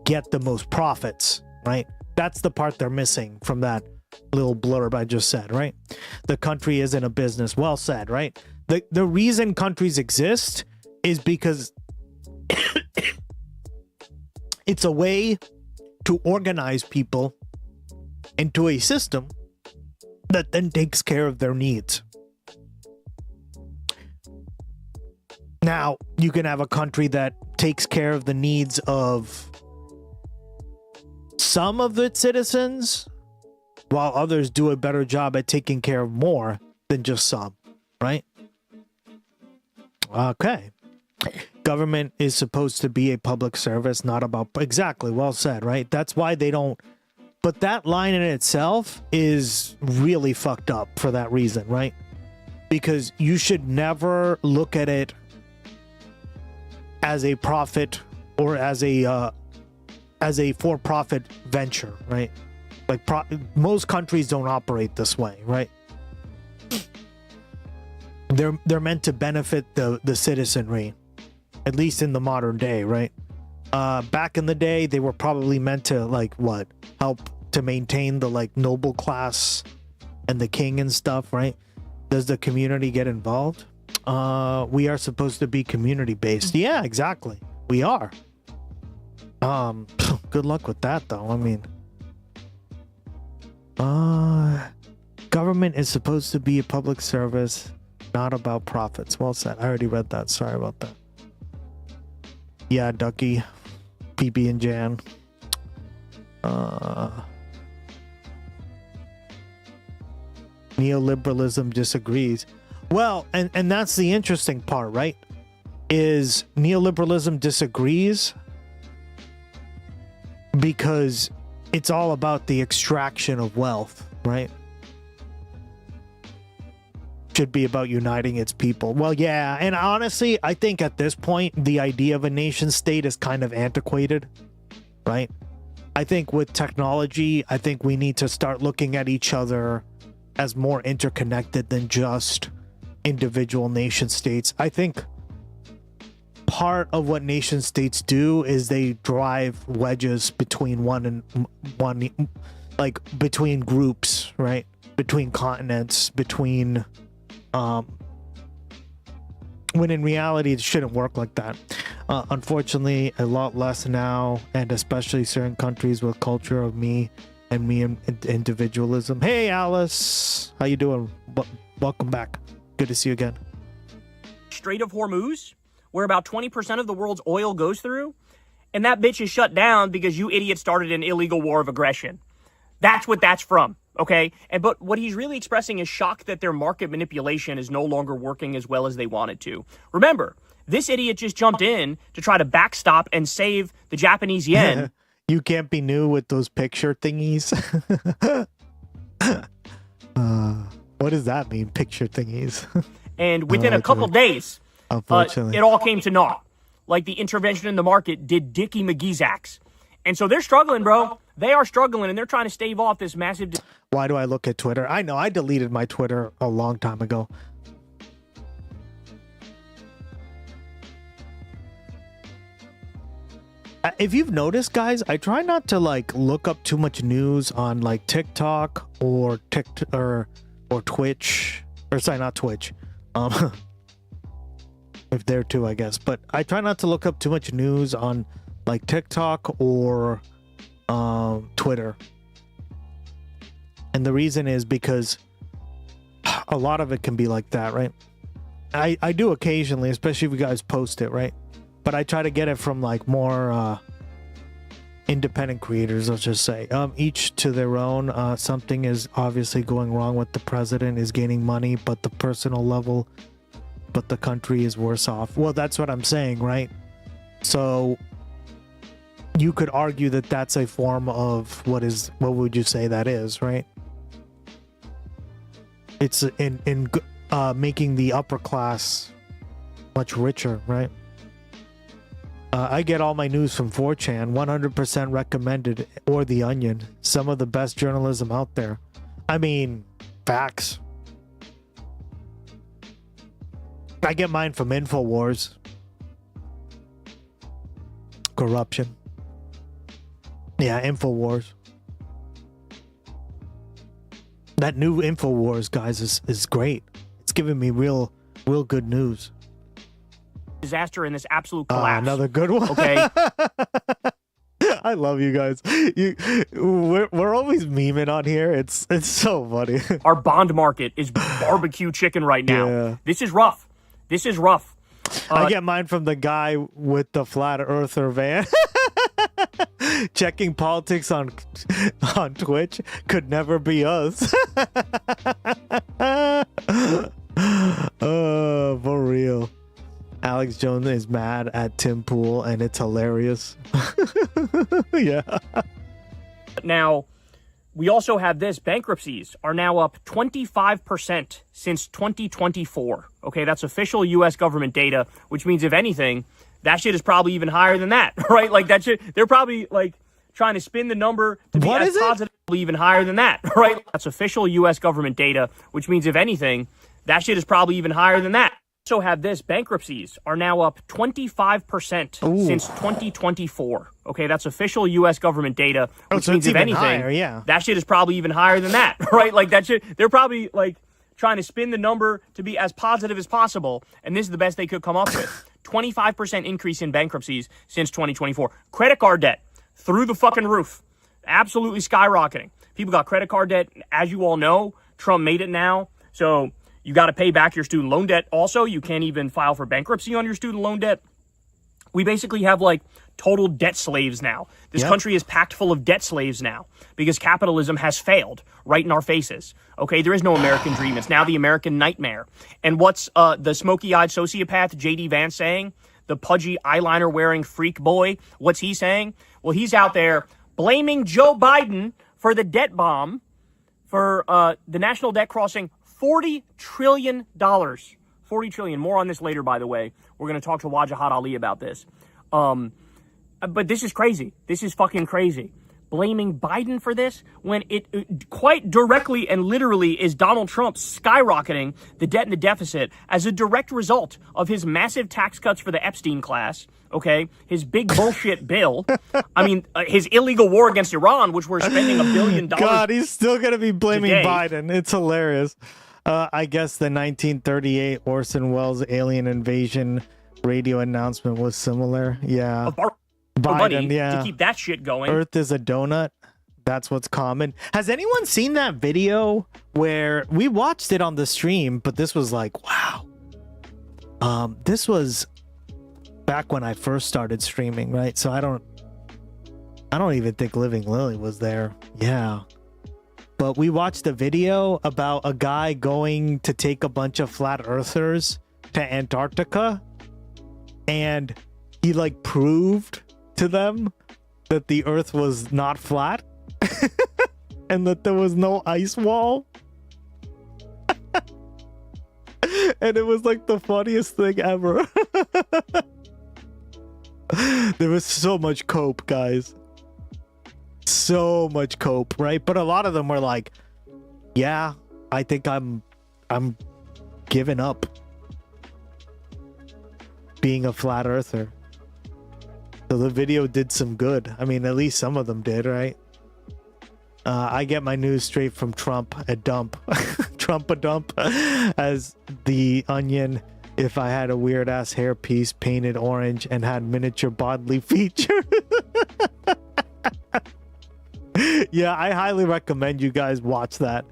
get the most profits, right? That's the part they're missing from that little blurb I just said, right? The country isn't a business. Well said, right? The reason countries exist is because it's a way to organize people into a system that then takes care of their needs. Now, you can have a country that takes care of the needs of some of its citizens, while others do a better job at taking care of more than just some, right? Okay. Government is supposed to be a public service, not about... Exactly, well said, right? That's why they don't... But that line in itself is really fucked up for that reason, right? Because you should never look at it as a profit or as a for-profit venture, right? Like most countries don't operate this way, right? They're meant to benefit the citizenry, at least in the modern day, right? Back in the day, they were probably meant to like what, help to maintain the like noble class and the king and stuff, right? Does the community get involved? We are supposed to be community based. Yeah, exactly. We are. Good luck with that, though. I mean, government is supposed to be a public service, not about profits. Well said. I already read that. Sorry about that. Yeah, Ducky, PB and Jan. Neoliberalism disagrees. Well, and that's the interesting part, right? Is neoliberalism disagrees because it's all about the extraction of wealth, right? Should be about uniting its people. Well, yeah, and honestly, I think at this point, the idea of a nation state is kind of antiquated, right? I think with technology, I think we need to start looking at each other as more interconnected than just individual nation states. I think part of what nation states do is they drive wedges between one, like between groups, right? Between continents, between when in reality it shouldn't work like that. Unfortunately, a lot less now, and especially certain countries with culture of me and individualism. Hey Alice, how you doing? Welcome back. Good to see you again. Strait of Hormuz, where about 20% of the world's oil goes through, and that bitch is shut down because you idiots started an illegal war of aggression. That's what that's from, okay? But what he's really expressing is shock that their market manipulation is no longer working as well as they wanted to. Remember, this idiot just jumped in to try to backstop and save the Japanese yen. You can't be new with those picture thingies. What does that mean, picture thingies? And within a couple days, unfortunately, it all came to naught. Like the intervention in the market did Dickie McGee's axe. And so they're struggling, bro. They are struggling, and they're trying to stave off this massive... Why do I look at Twitter? I know, I deleted my Twitter a long time ago. If you've noticed, guys, I try not to like look up too much news on like TikTok or Twitch, or sorry, not Twitch. If there too, I guess. But I try not to look up too much news on like TikTok or Twitter. And the reason is because a lot of it can be like that, right? I do occasionally, especially if you guys post it, right? But I try to get it from like more independent creators, let's just say. Each to their own. Something is obviously going wrong with the president, is gaining money, but the personal level, but the country is worse off. Well, that's what I'm saying, right? So you could argue that that's a form of what would you say that is, right? It's in making the upper class much richer, right? I get all my news from 4chan, 100% recommended, or The Onion. Some of the best journalism out there. I mean, facts. I get mine from InfoWars. Corruption. Yeah, InfoWars. That new InfoWars, guys, is great. It's giving me real good news. Disaster and this absolute collapse. Another good one. Okay. I love you guys. We're always memeing on here. It's so funny. Our bond market is barbecue chicken right now. Yeah. This is rough. This is rough. I get mine from the guy with the flat earther van. Checking politics on Twitch could never be us. For real. Alex Jones is mad at Tim Pool, and it's hilarious. Yeah. Now, we also have this. Bankruptcies are now up 25% since 2024. Okay, that's official U.S. government data, which means, if anything, that shit is probably even higher than that, right? Like, that shit, they're probably, like, trying to spin the number to be as positive, even higher than that, right? That's official U.S. government data, which means, if anything, that shit is probably even higher than that. Also have this. Bankruptcies are now up 25% since 2024. Okay, that's official U.S. government data, which means, if anything, higher, that shit is probably even higher than that, right? Like, that shit, they're probably, like, trying to spin the number to be as positive as possible, and this is the best they could come up with. 25% increase in bankruptcies since 2024. Credit card debt through the fucking roof. Absolutely skyrocketing. People got credit card debt. As you all know, Trump made it now. So you got to pay back your student loan debt. Also, you can't even file for bankruptcy on your student loan debt. We basically have, like, total debt slaves now. This country is packed full of debt slaves now because capitalism has failed right in our faces. Okay, there is no American dream. It's now the American nightmare. And what's the smoky-eyed sociopath J.D. Vance saying? The pudgy eyeliner-wearing freak boy, what's he saying? Well, he's out there blaming Joe Biden for the debt bomb, for the national debt crossing $40 trillion. $40 trillion. More on this later, by the way. We're going to talk to Wajahat Ali about this. But this is crazy. This is fucking crazy. Blaming Biden for this when it quite directly and literally is Donald Trump skyrocketing the debt and the deficit as a direct result of his massive tax cuts for the Epstein class. Okay, his big bullshit bill. I mean, his illegal war against Iran, which we're spending $1 billion. God, he's still gonna be blaming today. Biden. It's hilarious. I guess the 1938 Orson Welles alien invasion radio announcement was similar. Yeah. Money yeah. to keep that shit going. Earth is a donut. That's what's common. Has anyone seen that video where we watched it on the stream, but this was like, wow. This was back when I first started streaming, right? So I don't even think Living Lily was there. Yeah. But we watched a video about a guy going to take a bunch of flat earthers to Antarctica, and he like proved to them that the earth was not flat and that there was no ice wall. And it was like the funniest thing ever. There was so much cope, guys. So much cope, right? But a lot of them were like, yeah, I think I'm giving up being a flat earther. So the video did some good. I mean, at least some of them did, right? I get my news straight from Trump a dump. Trump a dump. As The Onion, if I had a weird ass hairpiece painted orange and had miniature bodily features. Yeah, I highly recommend you guys watch that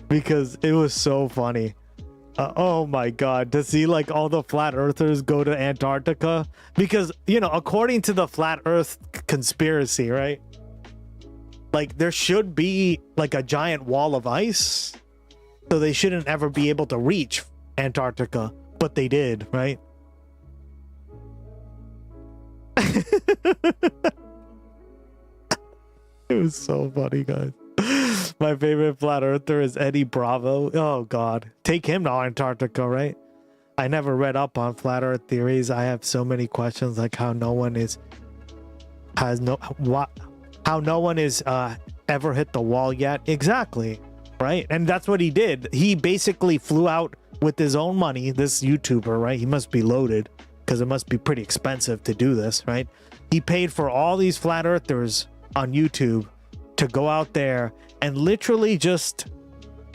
because it was so funny. Oh my god, to see like all the flat earthers go to Antarctica because, you know, according to the flat earth conspiracy, right? Like there should be like a giant wall of ice, so they shouldn't ever be able to reach Antarctica, but they did, right? It was so funny, guys. My favorite flat earther is Eddie Bravo. Oh god, take him to Antarctica, right? I never read up on flat earth theories. I have so many questions, like how no one is ever hit the wall yet. Exactly, right? And that's what he did. He basically flew out with his own money. This YouTuber, right? He must be loaded because it must be pretty expensive to do this, right? He paid for all these flat earthers on YouTube to go out there and literally just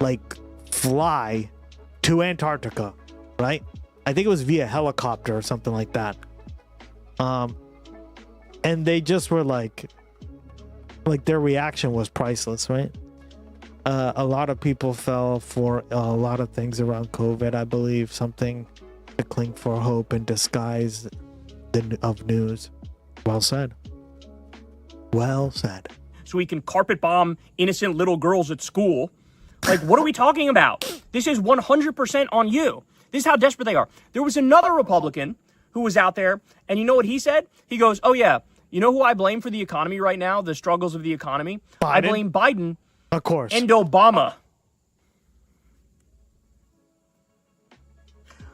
like fly to Antarctica, right? I think it was via helicopter or something like that. And they just were like their reaction was priceless, right? A lot of people fell for a lot of things around COVID, I believe. Something to cling for hope in disguise of news. Well said. Well said. So we can carpet bomb innocent little girls at school. Like, what are we talking about? This is 100% on you. This is how desperate they are. There was another Republican who was out there, and you know what he said? He goes, oh yeah, you know who I blame for the economy right now, the struggles of the economy? Biden? I blame Biden. Of course. And Obama.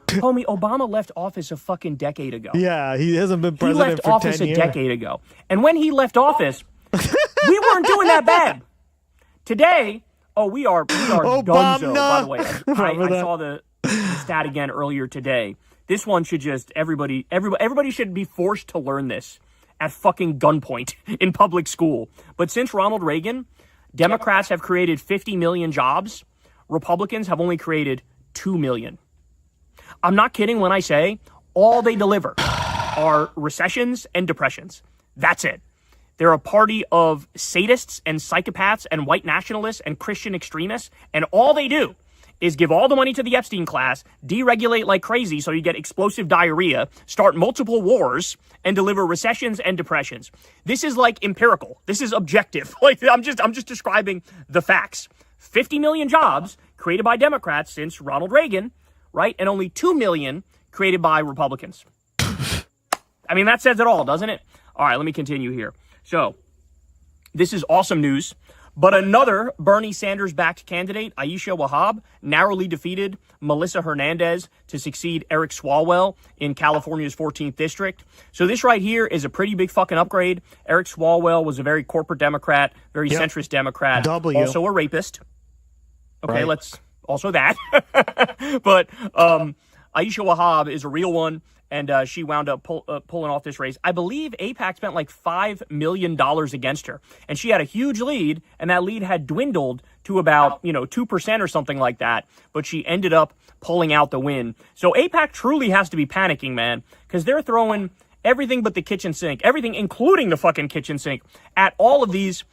Homie, Obama left office a fucking decade ago. Yeah, he hasn't been He president left for office 10 a years. decade ago. And when he left office, we weren't doing that bad. Today, we are donezo, by the way. I saw the stat again earlier today. This one should just, everybody should be forced to learn this at fucking gunpoint in public school. But since Ronald Reagan, Democrats have created 50 million jobs. Republicans have only created 2 million. I'm not kidding when I say all they deliver are recessions and depressions. That's it. They're a party of sadists and psychopaths and white nationalists and Christian extremists, and all they do is give all the money to the Epstein class, deregulate like crazy so you get explosive diarrhea, start multiple wars, and deliver recessions and depressions. This is like empirical. This is objective. Like I'm just describing the facts. 50 million jobs created by Democrats since Ronald Reagan, right? And only 2 million created by Republicans. I mean, that says it all, doesn't it? All right, let me continue here. So, this is awesome news. But another Bernie Sanders-backed candidate, Aisha Wahab, narrowly defeated Melissa Hernandez to succeed Eric Swalwell in California's 14th district. So this right here is a pretty big fucking upgrade. Eric Swalwell was a very corporate Democrat, very centrist Democrat, also a rapist. Okay, let's also that. But Aisha Wahab is a real one. And she wound up pulling off this race. I believe AIPAC spent like $5 million against her. And she had a huge lead, and that lead had dwindled to about, 2% or something like that. But she ended up pulling out the win. So AIPAC truly has to be panicking, man, because they're throwing everything but the kitchen sink, everything, including the fucking kitchen sink, at all of these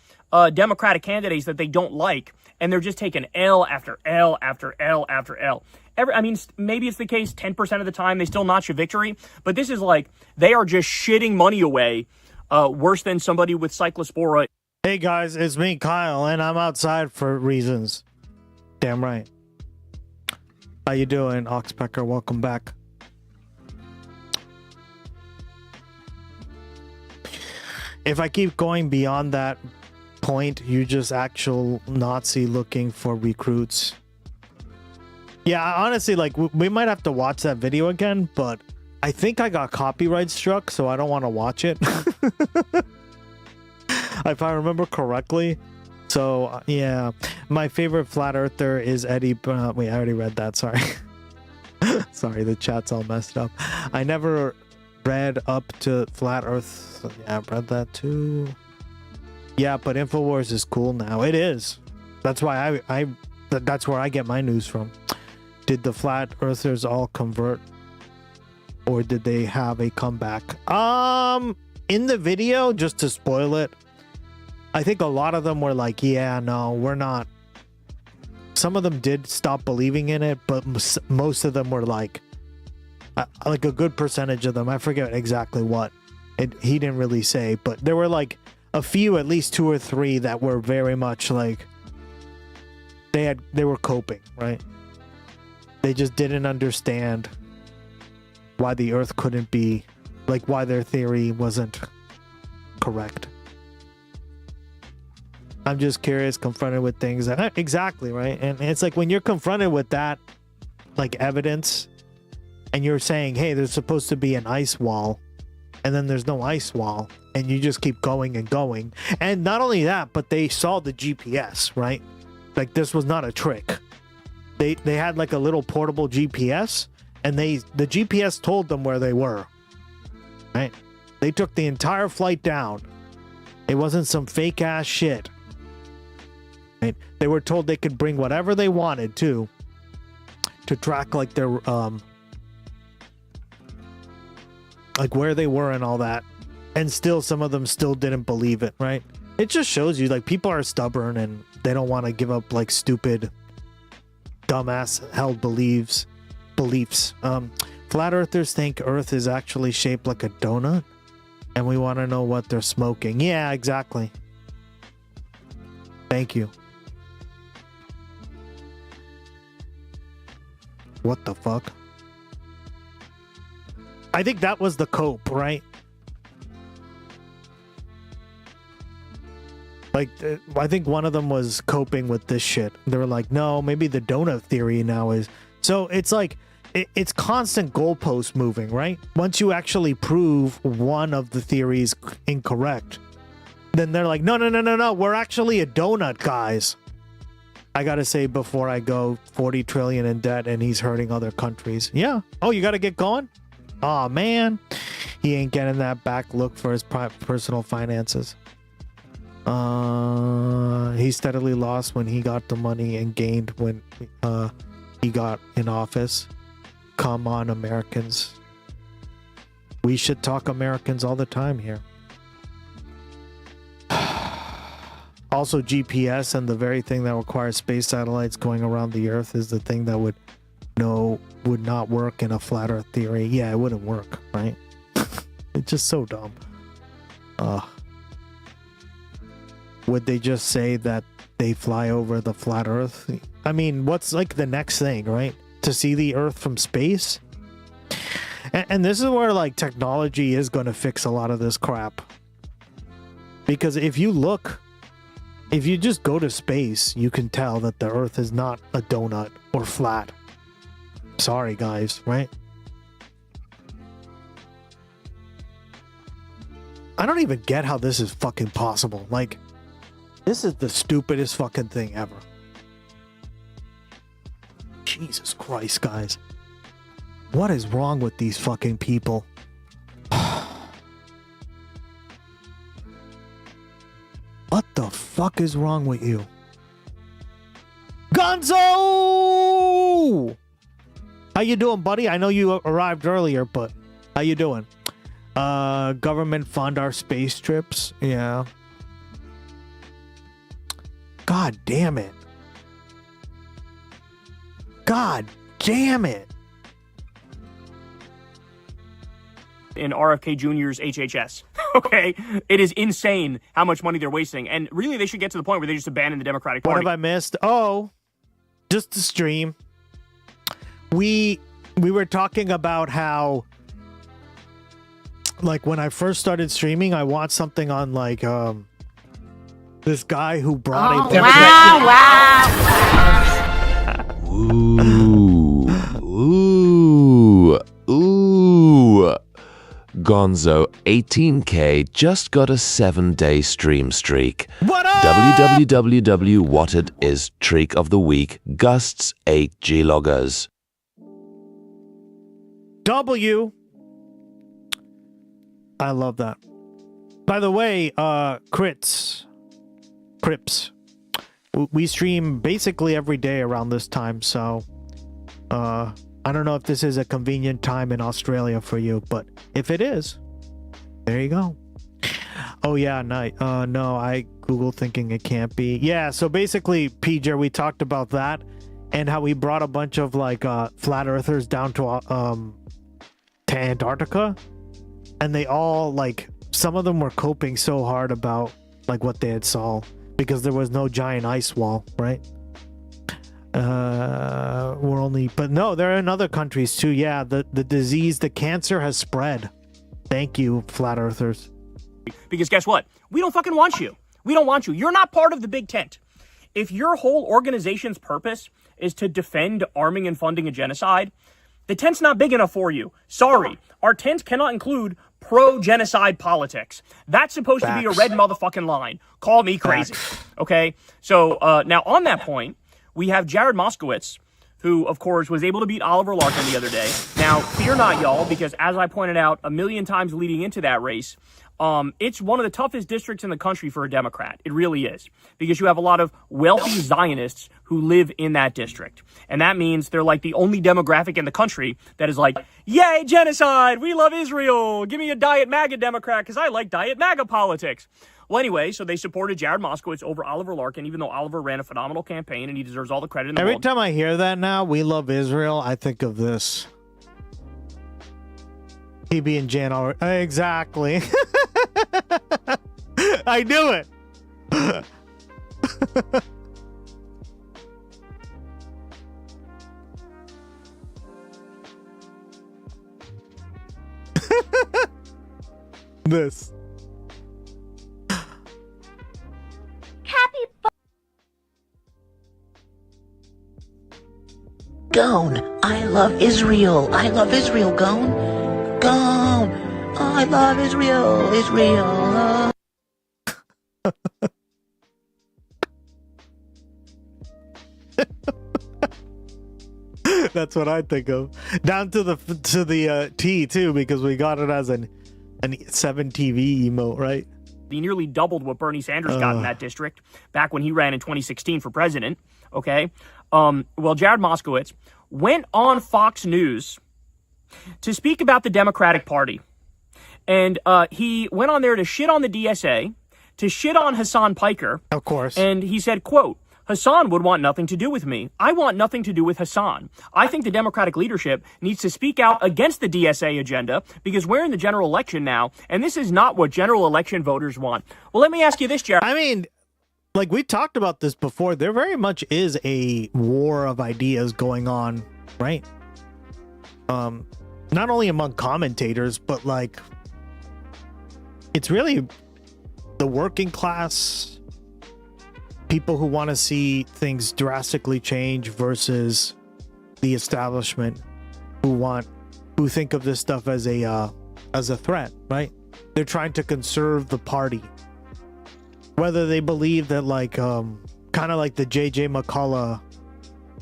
Democratic candidates that they don't like. And they're just taking L after L after L after L. Maybe it's the case 10% of the time they still notch a victory, but this is like they are just shitting money away worse than somebody with cyclospora. Hey guys, it's me, Kyle, and I'm outside for reasons. Damn right. How you doing, Oxpecker? Welcome back. If I keep going beyond that point, you just actual Nazi looking for recruits. Yeah, honestly, like, we might have to watch that video again, but I think I got copyright struck, so I don't want to watch it. If I remember correctly. So, yeah. My favorite flat earther is Eddie... wait, I already read that, sorry. Sorry, the chat's all messed up. I never read up to flat earth. So yeah, I've read that too. Yeah, but InfoWars is cool now. It is. That's why that's where I get my news from. Did the flat earthers all convert, or did they have a comeback? In the video, just to spoil it, I think a lot of them were like, yeah, no, we're not. Some of them did stop believing in it, but most of them were like a good percentage of them. I forget exactly what. He didn't really say, but there were like a few, at least 2 or 3 that were very much like they were coping, right? They just didn't understand why the Earth couldn't be, like why their theory wasn't correct. I'm just curious, confronted with things that exactly, right? And it's like when you're confronted with that, like evidence, and you're saying, hey, there's supposed to be an ice wall, and then there's no ice wall, and you just keep going and going. And not only that, but they saw the GPS, right? Like this was not a trick. They had like a little portable GPS, and the GPS told them where they were, right? They took the entire flight down. It wasn't some fake ass shit. Right? They were told they could bring whatever they wanted to track like their like where they were and all that, and still some of them still didn't believe it, right? It just shows you like people are stubborn and they don't want to give up like stupid dumbass held beliefs. Flat earthers think Earth is actually shaped like a donut, and we want to know what they're smoking. Yeah, exactly. Thank you. What the fuck? I think that was the cope, right? Like, I think one of them was coping with this shit. They were like, no, maybe the donut theory now is... So it's like, it's constant goalpost moving, right? Once you actually prove one of the theories incorrect, then they're like, no, we're actually a donut, guys. I gotta say before I go, 40 trillion in debt and he's hurting other countries. Yeah. Oh, you gotta get going? Aw, man. He ain't getting that back. Look for his personal finances. He steadily lost when he got the money and gained when he got in office. Come on, Americans. We should talk Americans all the time here. Also, GPS and the very thing that requires space satellites going around the Earth is the thing that would not work in a flat Earth theory. Yeah, it wouldn't work, right? It's just so dumb. Would they just say that they fly over the flat Earth? I mean, what's like the next thing, right? To see the Earth from space? And this is where like technology is going to fix a lot of this crap. Because if you just go to space, you can tell that the Earth is not a donut or flat. Sorry, guys, right? I don't even get how this is fucking possible. Like, this is the stupidest fucking thing ever. Jesus Christ, guys. What is wrong with these fucking people? What the fuck is wrong with you? Gonzo! How you doing, buddy? I know you arrived earlier, but how you doing? Government fund our space trips. Yeah. God damn it. God damn it. In RFK Jr.'s HHS. Okay? It is insane how much money they're wasting. And really, they should get to the point where they just abandon the Democratic Party. What have I missed? Oh, just the stream. We were talking about how, like, when I first started streaming, I watched something on, like, this guy who brought a... Ooh. Gonzo 18K just got a 7-day stream streak. What up? www. What it is streak of the week. Gustx 8 G-loggers. W. I love that. By the way, Crips. We stream basically every day around this time, so I don't know if this is a convenient time in Australia for you, but if it is, there you go. Oh yeah, no, I Google thinking it can't be. Yeah, so basically, PJ, we talked about that and how we brought a bunch of like flat earthers down to Antarctica, and they all like some of them were coping so hard about like what they had saw because there was no giant ice wall, right? But no, they're in other countries too. Yeah, the disease, the cancer has spread. Thank you, flat earthers. Because guess what? We don't fucking want you. We don't want you. You're not part of the big tent. If your whole organization's purpose is to defend arming and funding a genocide, the tent's not big enough for you. Sorry. Our tent cannot include pro-genocide politics. That's supposed to be a red motherfucking line. Call me crazy. Okay? So, now on that point, we have Jared Moskowitz, who, of course, was able to beat Oliver Larkin the other day. Now, fear not, y'all, because as I pointed out a million times leading into that race, it's one of the toughest districts in the country for a Democrat. It really is. Because you have a lot of wealthy Zionists who live in that district. And that means they're like the only demographic in the country that is like, yay, genocide! We love Israel! Give me a Diet MAGA Democrat because I like Diet MAGA politics. Well, anyway, so they supported Jared Moskowitz over Oliver Larkin, even though Oliver ran a phenomenal campaign and he deserves all the credit in the world. Every time I hear that now, we love Israel, I think of this. PB and Jan already. Exactly. I knew it. This. Gone. I love Israel. I love Israel. Gone. Gone. I love Israel. Israel. That's what I think of. Down to the T too, because we got it as an 7 TV emote, right? He nearly doubled what Bernie Sanders got in that district back when he ran in 2016 for president. Okay. Well, Jared Moskowitz went on Fox News to speak about the Democratic Party. And he went on there to shit on the DSA, to shit on Hassan Piker. Of course. And he said, quote, Hassan would want nothing to do with me. I want nothing to do with Hassan. I think the Democratic leadership needs to speak out against the DSA agenda because we're in the general election now, and this is not what general election voters want. Well, let me ask you this, Jared. I mean, like we talked about this before, there very much is a war of ideas going on, right? Not only among commentators, but like it's really the working class, people who want to see things drastically change versus the establishment who think of this stuff as a threat, right? They're trying to conserve the party. Whether they believe that like kind of like the JJ McCullough,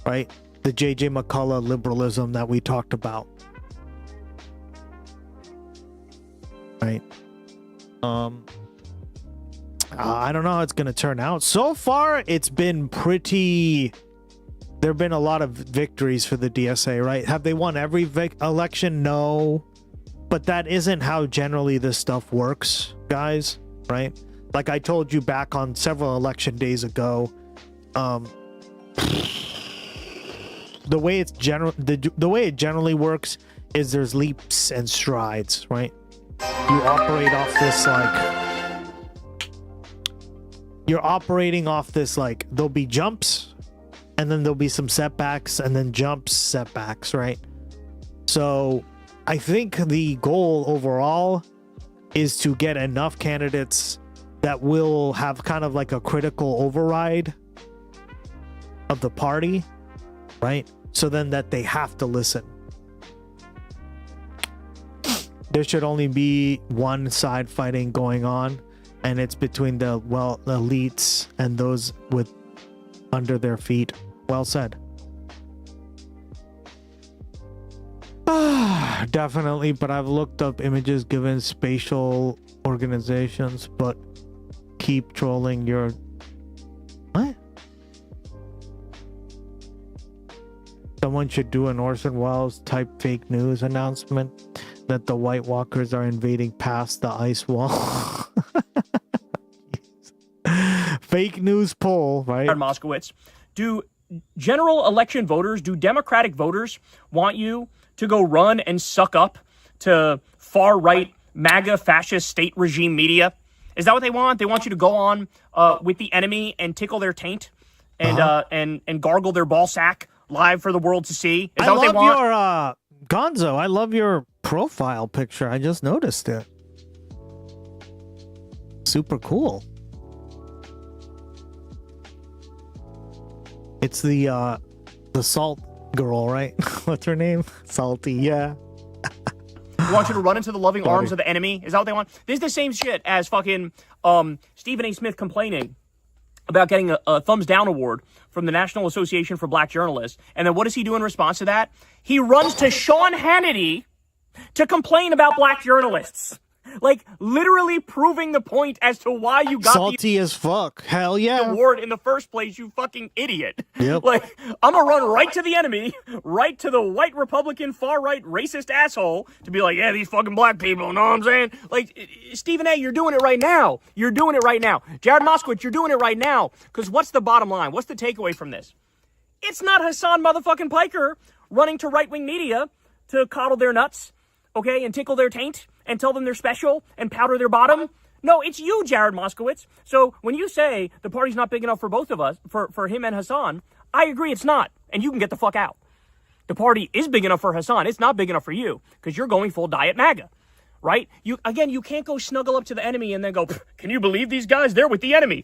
right? The JJ McCullough liberalism that we talked about. Right? I don't know how it's going to turn out. So far, it's been pretty... There have been a lot of victories for the DSA, right? Have they won every election? No. But that isn't how generally this stuff works, guys, right? Like I told you back on several election days ago, the way it's the way it generally works is there's leaps and strides, right? You operate off this like... You're operating off this like there'll be jumps and then there'll be some setbacks and then jumps, setbacks, right? So I think the goal overall is to get enough candidates that will have kind of like a critical override of the party, right? So then that they have to listen. There should only be one side fighting going on. And it's between the elites and those with under their feet. Well said. Definitely, but I've looked up images given spatial organizations, but keep trolling your... What? Someone should do an Orson Welles type fake news announcement that the White Walkers are invading past the ice wall. fake news poll, right? Moskowitz, do general election voters, do Democratic voters want you to go run and suck up to far-right MAGA fascist state regime media? Is that what they want? They want you to go on with the enemy and tickle their taint and gargle their ball sack live for the world to see? Is that what they want? Your Gonzo, I love your profile picture. I just noticed it. Super cool. It's the salt girl, right? What's her name? Salty, yeah. They want you to run into the loving arms of the enemy? Is that what they want? This is the same shit as fucking Stephen A. Smith complaining about getting a thumbs down award from the National Association for Black Journalists. And then what does he do in response to that? He runs to Sean Hannity to complain about black journalists. Like, literally proving the point as to why you got salty as fuck. Hell yeah. Award in the first place, you fucking idiot. Yep. Like, I'm gonna run right to the enemy, right to the white Republican, far-right, racist asshole to be like, yeah, these fucking black people, know what I'm saying? Like, Stephen A., you're doing it right now. You're doing it right now. Jared Moskowitz, you're doing it right now. Because what's the bottom line? What's the takeaway from this? It's not Hassan motherfucking Piker running to right-wing media to coddle their nuts, okay, and tickle their taint and tell them they're special and powder their bottom. No, it's you, Jared Moskowitz. So when you say the party's not big enough for both of us, for him and Hassan, I agree it's not. And you can get the fuck out. The party is big enough for Hassan. It's not big enough for you because you're going full diet MAGA, right? You can't go snuggle up to the enemy and then go, can you believe these guys? They're with the enemy.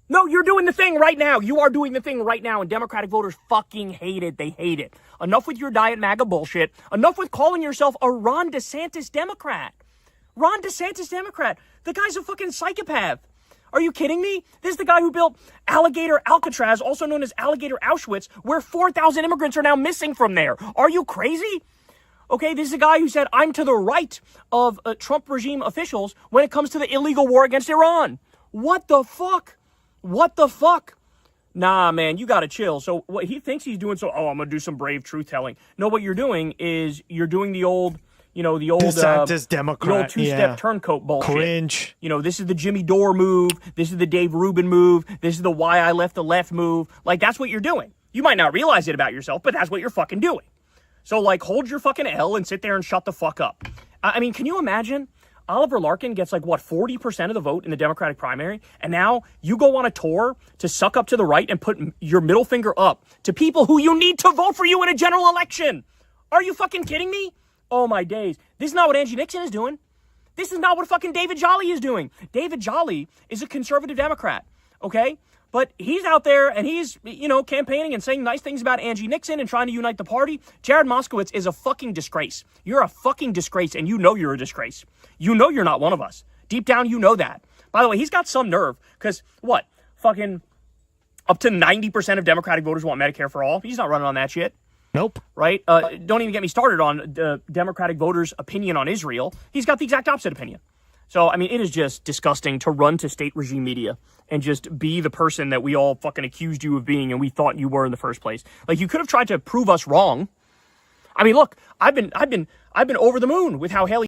No, you're doing the thing right now. You are doing the thing right now, and Democratic voters fucking hate it. They hate it. Enough with your diet MAGA bullshit. Enough with calling yourself a Ron DeSantis Democrat. Ron DeSantis Democrat. The guy's a fucking psychopath. Are you kidding me? This is the guy who built Alligator Alcatraz, also known as Alligator Auschwitz, where 4,000 immigrants are now missing from there. Are you crazy? Okay, this is a guy who said, I'm to the right of Trump regime officials when it comes to the illegal war against Iran. What the fuck? What the fuck? Nah, man, you gotta chill. So what he thinks he's doing, I'm gonna do some brave truth-telling. No, what you're doing is you're doing the old, DeSantis Democrat, the old two-step turncoat bullshit. Cringe. This is the Jimmy Dore move. This is the Dave Rubin move. This is the why I left the left move. Like, that's what you're doing. You might not realize it about yourself, but that's what you're fucking doing. So, like, hold your fucking L and sit there and shut the fuck up. I mean, can you imagine? Oliver Larkin gets 40% of the vote in the Democratic primary, and now you go on a tour to suck up to the right and put your middle finger up to people who you need to vote for you in a general election. Are you fucking kidding me? Oh my days. This is not what Angie Nixon is doing. This is not what fucking David Jolly is doing. David Jolly is a conservative Democrat, okay? But he's out there and he's, campaigning and saying nice things about Angie Nixon and trying to unite the party. Jared Moskowitz is a fucking disgrace. You're a fucking disgrace, and you know you're a disgrace. You know you're not one of us. Deep down, you know that. By the way, he's got some nerve, because fucking up to 90% of Democratic voters want Medicare for all. He's not running on that shit. Nope. Right? Don't even get me started on the Democratic voters' opinion on Israel. He's got the exact opposite opinion. So, I mean, it is just disgusting to run to state regime media and just be the person that we all fucking accused you of being and we thought you were in the first place. Like, you could have tried to prove us wrong. I mean, look, I've been over the moon with how Haley